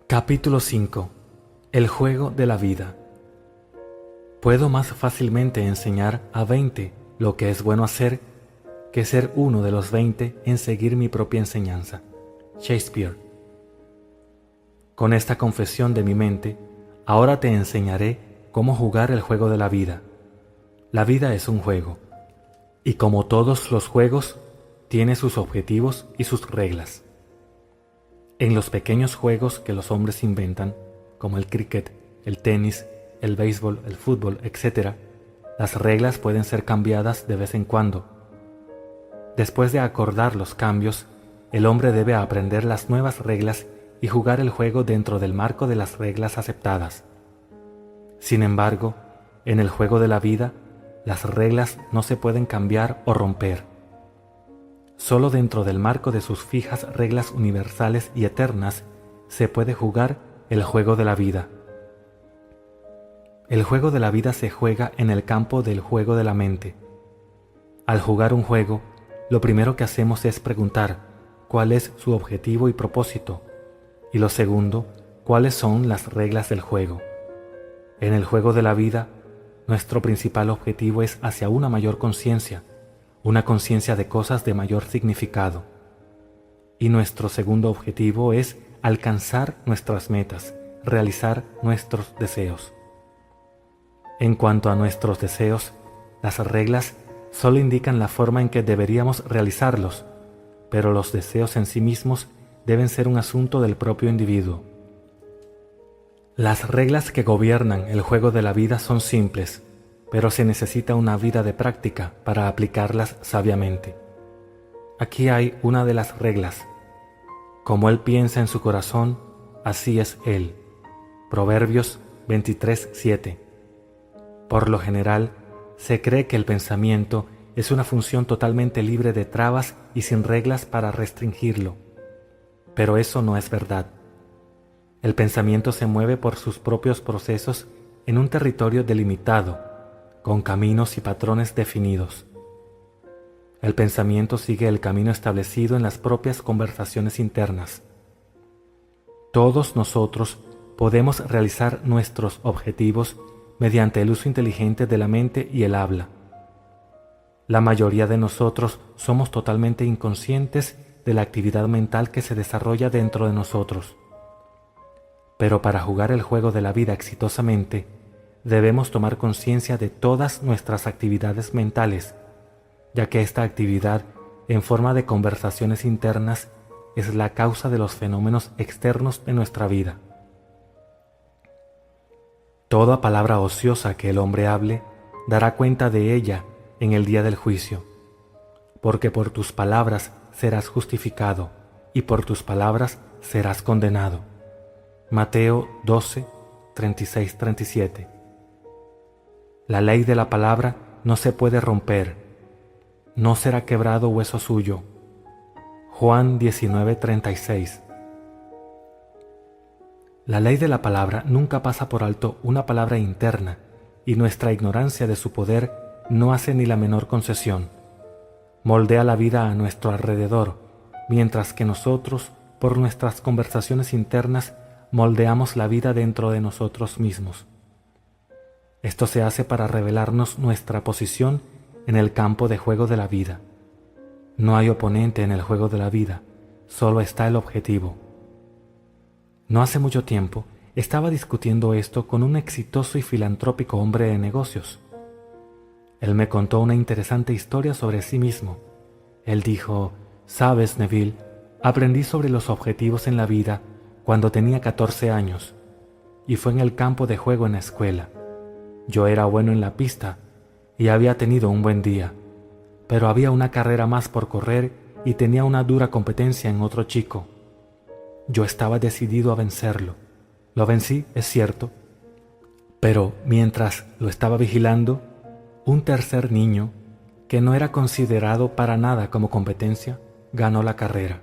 Capítulo 5. El juego de la vida. Puedo más fácilmente enseñar a 20 lo que es bueno hacer que ser uno de los 20 en seguir mi propia enseñanza. Shakespeare. Con esta confesión de mi mente, ahora te enseñaré cómo jugar el juego de la vida. La vida es un juego, y como todos los juegos, tiene sus objetivos y sus reglas. En los pequeños juegos que los hombres inventan, como el cricket, el tenis, el béisbol, el fútbol, etc., las reglas pueden ser cambiadas de vez en cuando. Después de acordar los cambios, el hombre debe aprender las nuevas reglas y jugar el juego dentro del marco de las reglas aceptadas. Sin embargo, en el juego de la vida, las reglas no se pueden cambiar o romper. Solo dentro del marco de sus fijas reglas universales y eternas se puede jugar el juego de la vida. El juego de la vida se juega en el campo del juego de la mente. Al jugar un juego, lo primero que hacemos es preguntar cuál es su objetivo y propósito, y lo segundo, cuáles son las reglas del juego. En el juego de la vida, nuestro principal objetivo es hacia una mayor conciencia, una conciencia de cosas de mayor significado. Y nuestro segundo objetivo es alcanzar nuestras metas, realizar nuestros deseos. En cuanto a nuestros deseos, las reglas solo indican la forma en que deberíamos realizarlos, pero los deseos en sí mismos deben ser un asunto del propio individuo. Las reglas que gobiernan el juego de la vida son simples, pero se necesita una vida de práctica para aplicarlas sabiamente. Aquí hay una de las reglas. Como él piensa en su corazón, así es él. Proverbios 23:7. Por lo general, se cree que el pensamiento es una función totalmente libre de trabas y sin reglas para restringirlo. Pero eso no es verdad. El pensamiento se mueve por sus propios procesos en un territorio delimitado, con caminos y patrones definidos. El pensamiento sigue el camino establecido en las propias conversaciones internas. Todos nosotros podemos realizar nuestros objetivos mediante el uso inteligente de la mente y el habla. La mayoría de nosotros somos totalmente inconscientes de la actividad mental que se desarrolla dentro de nosotros. Pero para jugar el juego de la vida exitosamente, debemos tomar conciencia de todas nuestras actividades mentales, ya que esta actividad, en forma de conversaciones internas, es la causa de los fenómenos externos de nuestra vida. Toda palabra ociosa que el hombre hable dará cuenta de ella en el día del juicio, porque por tus palabras serás justificado y por tus palabras serás condenado. Mateo 12, 36-37. La ley de la palabra no se puede romper, no será quebrado hueso suyo. Juan 19:36. La ley de la palabra nunca pasa por alto una palabra interna, y nuestra ignorancia de su poder no hace ni la menor concesión. Moldea la vida a nuestro alrededor, mientras que nosotros, por nuestras conversaciones internas, moldeamos la vida dentro de nosotros mismos. Esto se hace para revelarnos nuestra posición en el campo de juego de la vida. No hay oponente en el juego de la vida, solo está el objetivo. No hace mucho tiempo estaba discutiendo esto con un exitoso y filantrópico hombre de negocios. Él me contó una interesante historia sobre sí mismo. Él dijo: «Sabes, Neville, aprendí sobre los objetivos en la vida cuando tenía 14 años, y fue en el campo de juego en la escuela. Yo era bueno en la pista y había tenido un buen día, pero había una carrera más por correr y tenía una dura competencia en otro chico. Yo estaba decidido a vencerlo. Lo vencí, es cierto, pero mientras lo estaba vigilando, un tercer niño, que no era considerado para nada como competencia, ganó la carrera.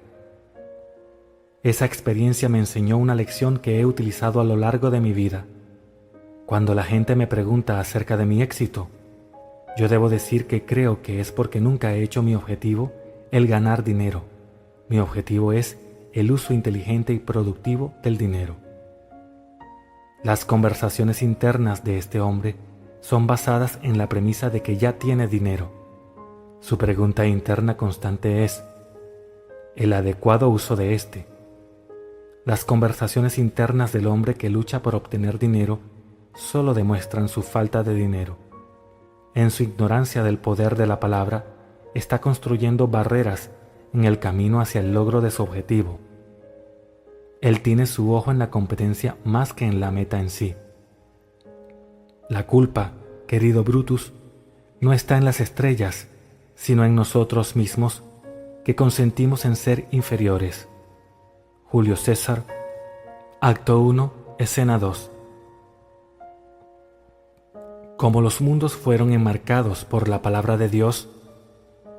Esa experiencia me enseñó una lección que he utilizado a lo largo de mi vida. Cuando la gente me pregunta acerca de mi éxito, yo debo decir que creo que es porque nunca he hecho mi objetivo el ganar dinero. Mi objetivo es el uso inteligente y productivo del dinero». Las conversaciones internas de este hombre son basadas en la premisa de que ya tiene dinero. Su pregunta interna constante es: ¿el adecuado uso de este? Las conversaciones internas del hombre que lucha por obtener dinero solo demuestran su falta de dinero. En su ignorancia del poder de la palabra, está construyendo barreras en el camino hacia el logro de su objetivo. Él tiene su ojo en la competencia más que en la meta en sí. La culpa, querido Brutus, no está en las estrellas, sino en nosotros mismos, que consentimos en ser inferiores. Julio César, Acto 1, Escena 2. Como los mundos fueron enmarcados por la palabra de Dios,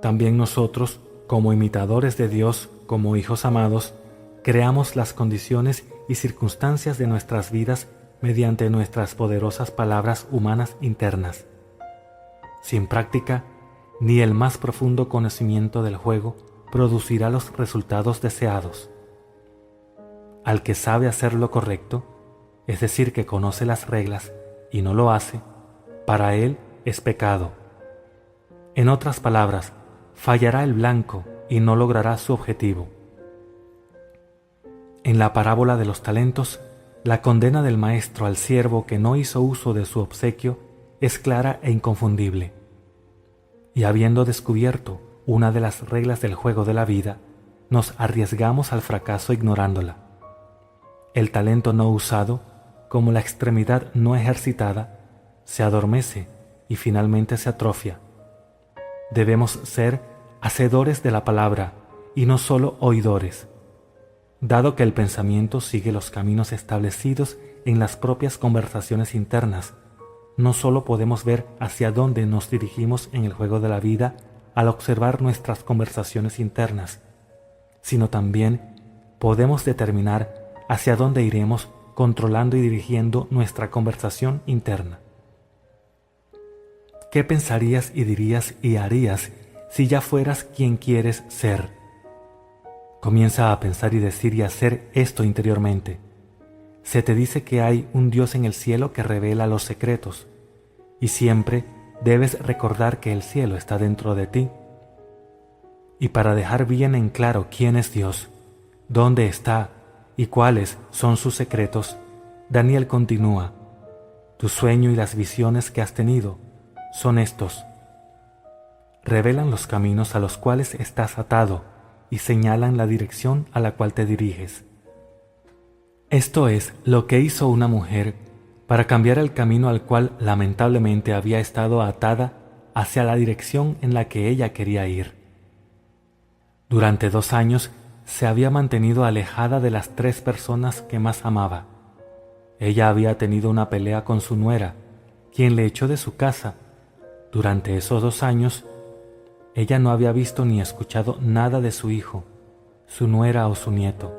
también nosotros, como imitadores de Dios, como hijos amados, creamos las condiciones y circunstancias de nuestras vidas mediante nuestras poderosas palabras humanas internas. Sin práctica, ni el más profundo conocimiento del juego producirá los resultados deseados. Al que sabe hacer lo correcto, es decir, que conoce las reglas y no lo hace, para él es pecado. En otras palabras, fallará el blanco y no logrará su objetivo. En la parábola de los talentos, la condena del maestro al siervo que no hizo uso de su obsequio es clara e inconfundible. Y habiendo descubierto una de las reglas del juego de la vida, nos arriesgamos al fracaso ignorándola. El talento no usado, como la extremidad no ejercitada, se adormece y finalmente se atrofia. Debemos ser hacedores de la palabra y no solo oidores. Dado que el pensamiento sigue los caminos establecidos en las propias conversaciones internas, no solo podemos ver hacia dónde nos dirigimos en el juego de la vida al observar nuestras conversaciones internas, sino también podemos determinar hacia dónde iremos controlando y dirigiendo nuestra conversación interna. ¿Qué pensarías y dirías y harías si ya fueras quien quieres ser? Comienza a pensar y decir y hacer esto interiormente. Se te dice que hay un Dios en el cielo que revela los secretos, y siempre debes recordar que el cielo está dentro de ti. Y para dejar bien en claro quién es Dios, dónde está y cuáles son sus secretos, Daniel continúa: tu sueño y las visiones que has tenido son estos. Revelan los caminos a los cuales estás atado y señalan la dirección a la cual te diriges. Esto es lo que hizo una mujer para cambiar el camino al cual lamentablemente había estado atada hacia la dirección en la que ella quería ir. Durante 2 años se había mantenido alejada de las 3 personas que más amaba. Ella había tenido una pelea con su nuera, quien le echó de su casa. Durante esos 2 años, ella no había visto ni escuchado nada de su hijo, su nuera o su nieto,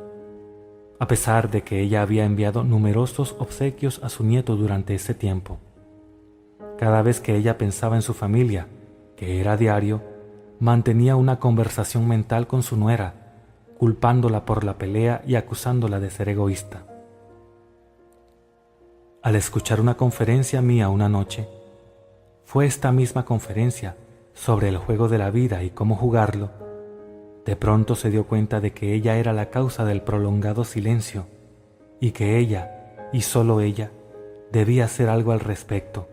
a pesar de que ella había enviado numerosos obsequios a su nieto durante ese tiempo. Cada vez que ella pensaba en su familia, que era diario, mantenía una conversación mental con su nuera, culpándola por la pelea y acusándola de ser egoísta. Al escuchar una conferencia mía una noche, fue esta misma conferencia sobre el juego de la vida y cómo jugarlo, de pronto se dio cuenta de que ella era la causa del prolongado silencio y que ella, y solo ella, debía hacer algo al respecto.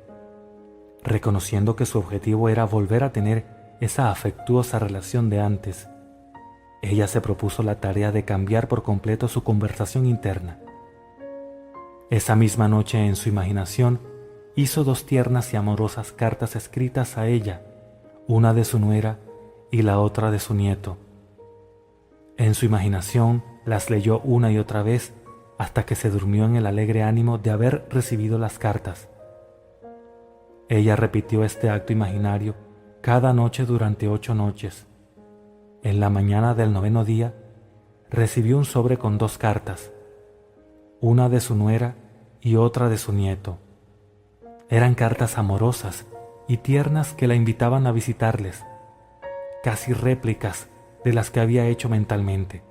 Reconociendo que su objetivo era volver a tener esa afectuosa relación de antes, ella se propuso la tarea de cambiar por completo su conversación interna. Esa misma noche, en su imaginación, hizo 2 tiernas y amorosas cartas escritas a ella, una de su nuera y la otra de su nieto. En su imaginación las leyó una y otra vez hasta que se durmió en el alegre ánimo de haber recibido las cartas. Ella repitió este acto imaginario cada noche durante 8 noches. En la mañana del 9º día, recibió un sobre con 2 cartas, una de su nuera y otra de su nieto. Eran cartas amorosas y tiernas que la invitaban a visitarles, casi réplicas de las que había hecho mentalmente.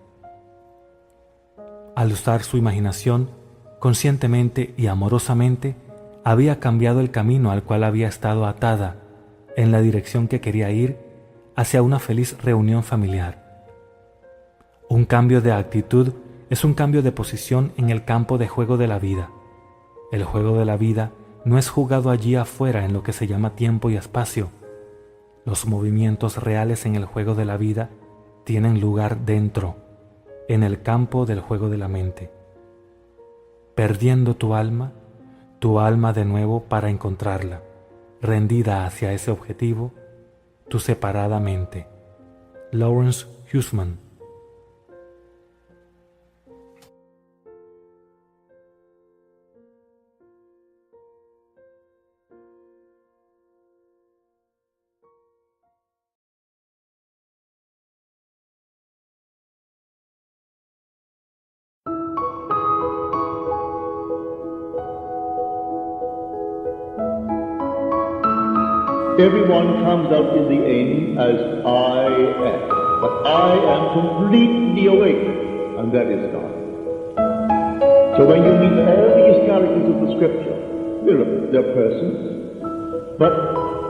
Al usar su imaginación, conscientemente y amorosamente, había cambiado el camino al cual había estado atada en la dirección que quería ir hacia una feliz reunión familiar. Un cambio de actitud es un cambio de posición en el campo de juego de la vida. El juego de la vida no es jugado allí afuera en lo que se llama tiempo y espacio. Los movimientos reales en el juego de la vida tienen lugar dentro, en el campo del juego de la mente. Perdiendo tu alma de nuevo para encontrarla, rendida hacia ese objetivo, tu separada mente. Lawrence Huseman. Everyone comes out in the end as I am, but I am completely awake, and that is God. So when you meet all these characters of the scripture, they're persons, but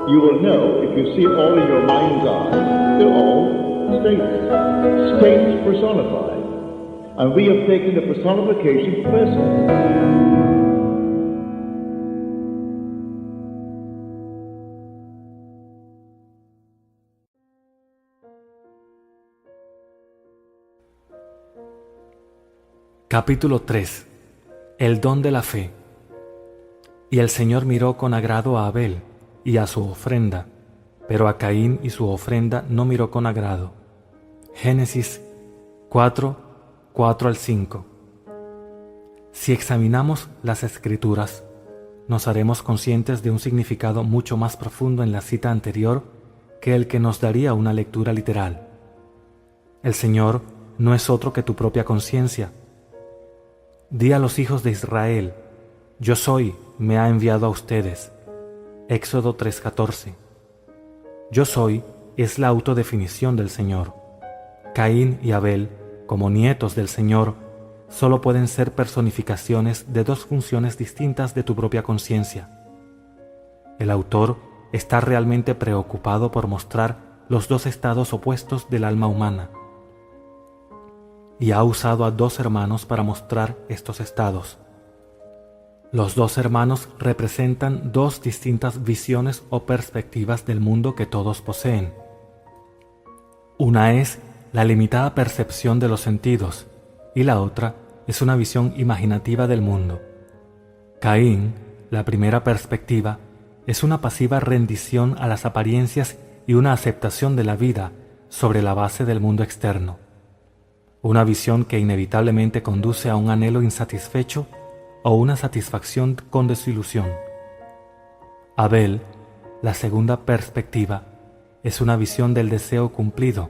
you will know, if you see it all in your mind's eye, they're all states personified. And we have taken the personification person. Capítulo 3. El don de la fe. Y el Señor miró con agrado a Abel y a su ofrenda, pero a Caín y su ofrenda no miró con agrado. Génesis 4, 4 al 5. Si examinamos las Escrituras, nos haremos conscientes de un significado mucho más profundo en la cita anterior que el que nos daría una lectura literal. El Señor no es otro que tu propia conciencia. Di a los hijos de Israel: Yo soy, me ha enviado a ustedes. Éxodo 3:14. Yo soy es la autodefinición del Señor. Caín y Abel, como nietos del Señor, solo pueden ser personificaciones de 2 funciones distintas de tu propia conciencia. El autor está realmente preocupado por mostrar los 2 estados opuestos del alma humana, y ha usado a 2 hermanos para mostrar estos estados. Los 2 hermanos representan 2 distintas visiones o perspectivas del mundo que todos poseen. Una es la limitada percepción de los sentidos y la otra es una visión imaginativa del mundo. Caín, la primera perspectiva, es una pasiva rendición a las apariencias y una aceptación de la vida sobre la base del mundo externo. Una visión que inevitablemente conduce a un anhelo insatisfecho o una satisfacción con desilusión. Abel, la segunda perspectiva, es una visión del deseo cumplido,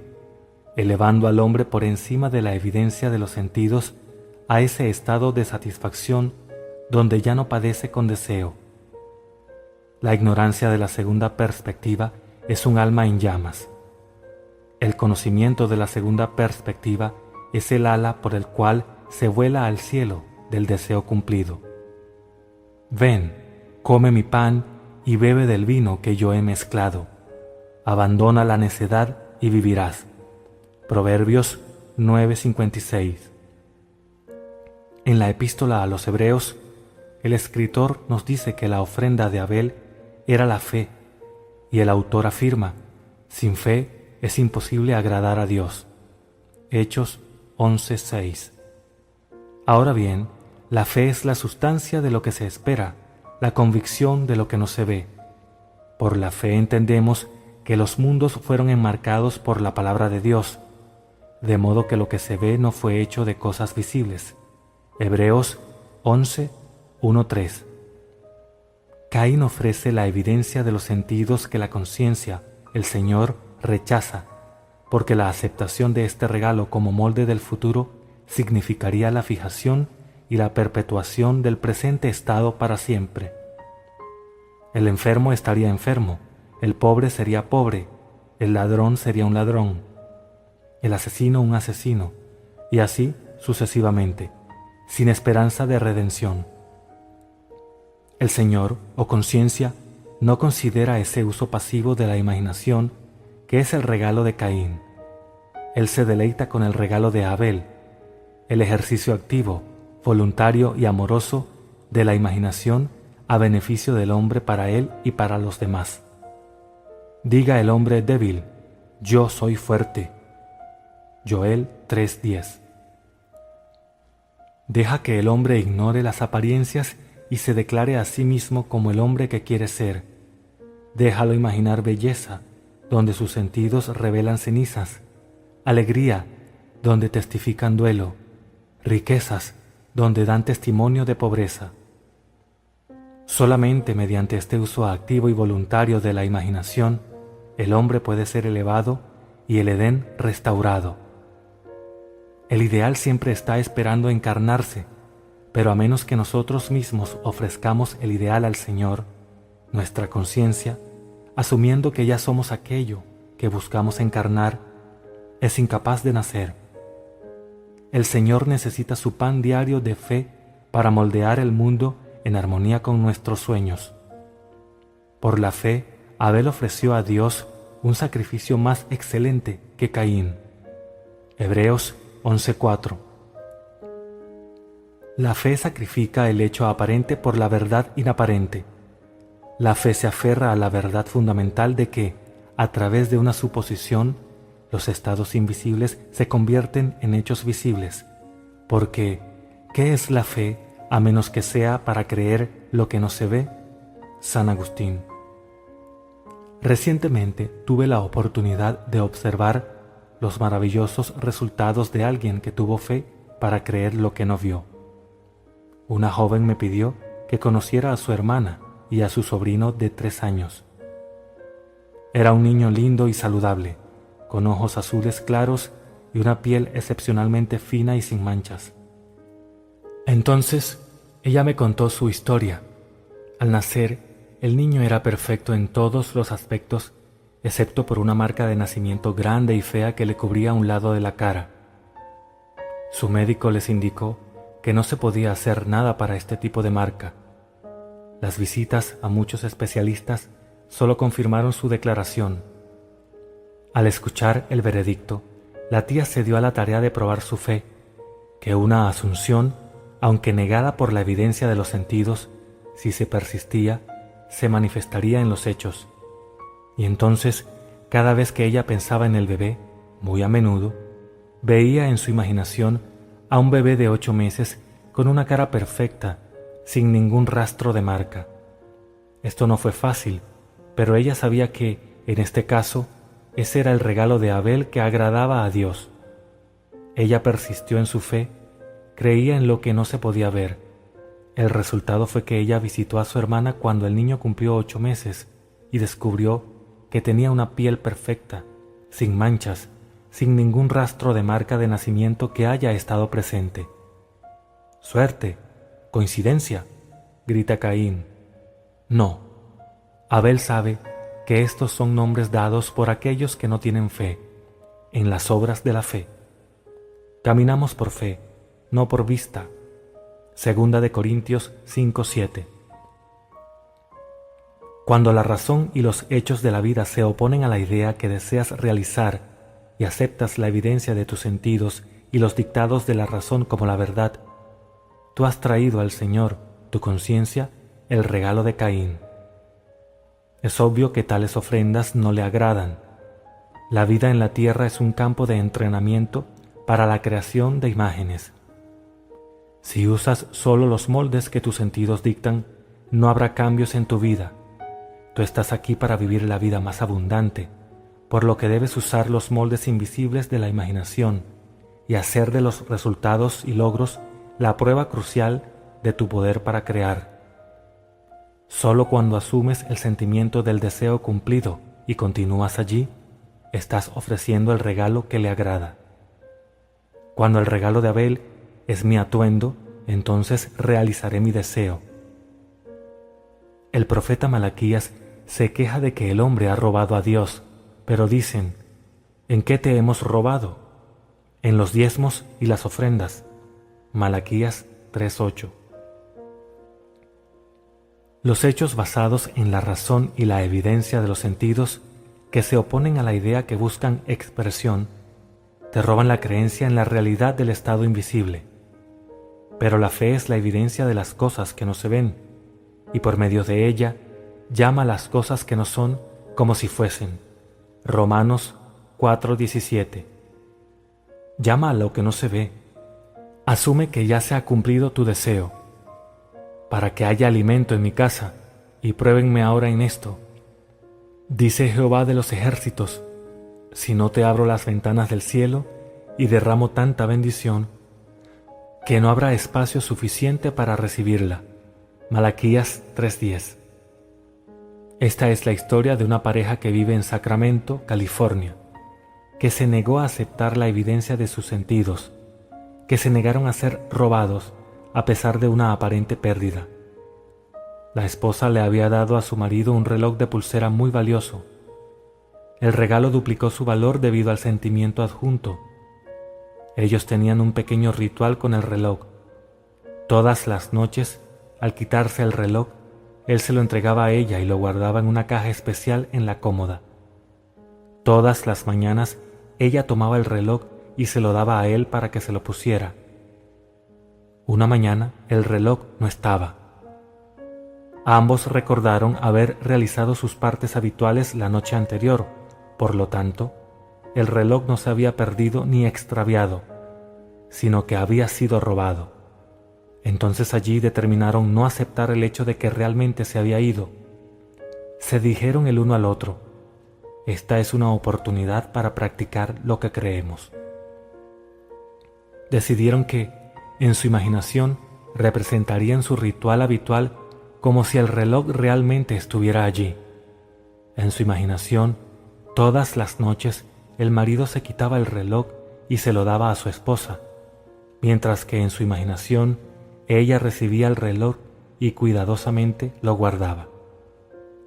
elevando al hombre por encima de la evidencia de los sentidos a ese estado de satisfacción donde ya no padece con deseo. La ignorancia de la segunda perspectiva es un alma en llamas. El conocimiento de la segunda perspectiva es el ala por el cual se vuela al cielo del deseo cumplido. Ven, come mi pan y bebe del vino que yo he mezclado. Abandona la necedad y vivirás. Proverbios 9:56. En la epístola a los Hebreos, el escritor nos dice que la ofrenda de Abel era la fe, y el autor afirma: sin fe es imposible agradar a Dios. Hechos 11:6. Ahora bien, la fe es la sustancia de lo que se espera, la convicción de lo que no se ve. Por la fe entendemos que los mundos fueron enmarcados por la palabra de Dios, de modo que lo que se ve no fue hecho de cosas visibles. Hebreos 11:1-3. Caín ofrece la evidencia de los sentidos que la conciencia, el Señor, rechaza, porque la aceptación de este regalo como molde del futuro significaría la fijación y la perpetuación del presente estado para siempre. El enfermo estaría enfermo, el pobre sería pobre, el ladrón sería un ladrón, el asesino un asesino, y así sucesivamente, sin esperanza de redención. El Señor, o conciencia, no considera ese uso pasivo de la imaginación que es el regalo de Caín. Él se deleita con el regalo de Abel, el ejercicio activo, voluntario y amoroso de la imaginación a beneficio del hombre para él y para los demás. Diga el hombre débil: yo soy fuerte. Joel 3:10. Deja que el hombre ignore las apariencias y se declare a sí mismo como el hombre que quiere ser. Déjalo imaginar belleza, donde sus sentidos revelan cenizas, alegría, donde testifican duelo, riquezas, donde dan testimonio de pobreza. Solamente mediante este uso activo y voluntario de la imaginación, el hombre puede ser elevado y el Edén restaurado. El ideal siempre está esperando encarnarse, pero a menos que nosotros mismos ofrezcamos el ideal al Señor, nuestra conciencia, asumiendo que ya somos aquello que buscamos encarnar, es incapaz de nacer. El Señor necesita su pan diario de fe para moldear el mundo en armonía con nuestros sueños. Por la fe, Abel ofreció a Dios un sacrificio más excelente que Caín. Hebreos 11:4. La fe sacrifica el hecho aparente por la verdad inaparente. La fe se aferra a la verdad fundamental de que, a través de una suposición, los estados invisibles se convierten en hechos visibles, porque ¿qué es la fe a menos que sea para creer lo que no se ve? San Agustín. Recientemente tuve la oportunidad de observar los maravillosos resultados de alguien que tuvo fe para creer lo que no vio. Una joven me pidió que conociera a su hermana y a su sobrino de 3 años. Era un niño lindo y saludable, con ojos azules claros y una piel excepcionalmente fina y sin manchas. Entonces, ella me contó su historia. Al nacer, el niño era perfecto en todos los aspectos, excepto por una marca de nacimiento grande y fea que le cubría un lado de la cara. Su médico les indicó que no se podía hacer nada para este tipo de marca. Las visitas a muchos especialistas solo confirmaron su declaración. Al escuchar el veredicto, la tía se dio a la tarea de probar su fe, que una asunción, aunque negada por la evidencia de los sentidos, si se persistía, se manifestaría en los hechos. Y entonces, cada vez que ella pensaba en el bebé, muy a menudo, veía en su imaginación a un bebé de 8 meses con una cara perfecta, sin ningún rastro de marca. Esto no fue fácil, pero ella sabía que, en este caso, ese era el regalo de Abel que agradaba a Dios. Ella persistió en su fe, creía en lo que no se podía ver. El resultado fue que ella visitó a su hermana cuando el niño cumplió 8 meses y descubrió que tenía una piel perfecta, sin manchas, sin ningún rastro de marca de nacimiento que haya estado presente. «Suerte, coincidencia», grita Caín. No, Abel sabe que estos son nombres dados por aquellos que no tienen fe en las obras de la fe. Caminamos por fe, no por vista. 2 Corintios 5:7. Cuando la razón y los hechos de la vida se oponen a la idea que deseas realizar y aceptas la evidencia de tus sentidos y los dictados de la razón como la verdad, tú has traído al Señor, tu conciencia, el regalo de Caín. Es obvio que tales ofrendas no le agradan. La vida en la tierra es un campo de entrenamiento para la creación de imágenes. Si usas solo los moldes que tus sentidos dictan, no habrá cambios en tu vida. Tú estás aquí para vivir la vida más abundante, por lo que debes usar los moldes invisibles de la imaginación y hacer de los resultados y logros la prueba crucial de tu poder para crear. Solo cuando asumes el sentimiento del deseo cumplido y continúas allí, estás ofreciendo el regalo que le agrada. Cuando el regalo de Abel es mi atuendo, entonces realizaré mi deseo. El profeta Malaquías se queja de que el hombre ha robado a Dios, pero dicen, ¿en qué te hemos robado? En los diezmos y las ofrendas. Malaquías 3:8. Los hechos basados en la razón y la evidencia de los sentidos que se oponen a la idea que buscan expresión, te roban la creencia en la realidad del estado invisible. Pero la fe es la evidencia de las cosas que no se ven, y por medio de ella llama a las cosas que no son como si fuesen. Romanos 4:17. Llama a lo que no se ve. Asume que ya se ha cumplido tu deseo. Para que haya alimento en mi casa, y pruébenme ahora en esto. Dice Jehová de los ejércitos, si no te abro las ventanas del cielo y derramo tanta bendición, que no habrá espacio suficiente para recibirla. Malaquías 3:10. Esta es la historia de una pareja que vive en Sacramento, California, que se negó a aceptar la evidencia de sus sentidos, que se negaron a ser robados a pesar de una aparente pérdida. La esposa le había dado a su marido un reloj de pulsera muy valioso. El regalo duplicó su valor debido al sentimiento adjunto. Ellos tenían un pequeño ritual con el reloj. Todas las noches, al quitarse el reloj, él se lo entregaba a ella y lo guardaba en una caja especial en la cómoda. Todas las mañanas, ella tomaba el reloj y se lo daba a él para que se lo pusiera. Una mañana, el reloj no estaba. Ambos recordaron haber realizado sus partes habituales la noche anterior, por lo tanto, el reloj no se había perdido ni extraviado, sino que había sido robado. Entonces allí determinaron no aceptar el hecho de que realmente se había ido. Se dijeron el uno al otro, esta es una oportunidad para practicar lo que creemos. Decidieron que, en su imaginación, representarían su ritual habitual como si el reloj realmente estuviera allí. En su imaginación, todas las noches, el marido se quitaba el reloj y se lo daba a su esposa, mientras que en su imaginación, ella recibía el reloj y cuidadosamente lo guardaba.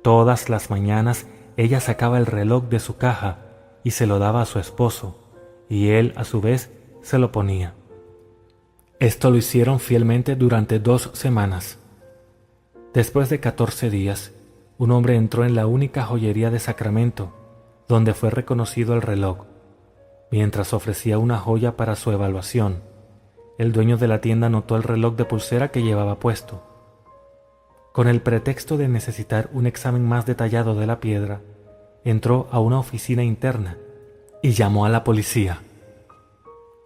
Todas las mañanas, ella sacaba el reloj de su caja y se lo daba a su esposo, y él, a su vez, se lo ponía. Esto lo hicieron fielmente durante 2 semanas. Después de 14 días, un hombre entró en la única joyería de Sacramento, donde fue reconocido el reloj. Mientras ofrecía una joya para su evaluación, el dueño de la tienda notó el reloj de pulsera que llevaba puesto. Con el pretexto de necesitar un examen más detallado de la piedra, entró a una oficina interna y llamó a la policía.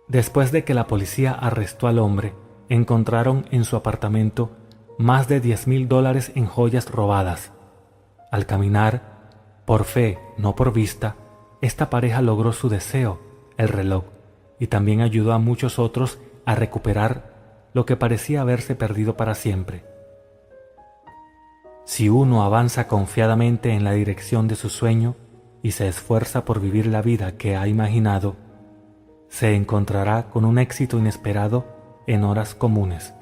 Después de que la policía arrestó al hombre, encontraron en su apartamento más de $10,000 en joyas robadas. Al caminar, por fe, no por vista, esta pareja logró su deseo, el reloj, y también ayudó a muchos otros a recuperar lo que parecía haberse perdido para siempre. Si uno avanza confiadamente en la dirección de su sueño y se esfuerza por vivir la vida que ha imaginado, se encontrará con un éxito inesperado en horas comunes.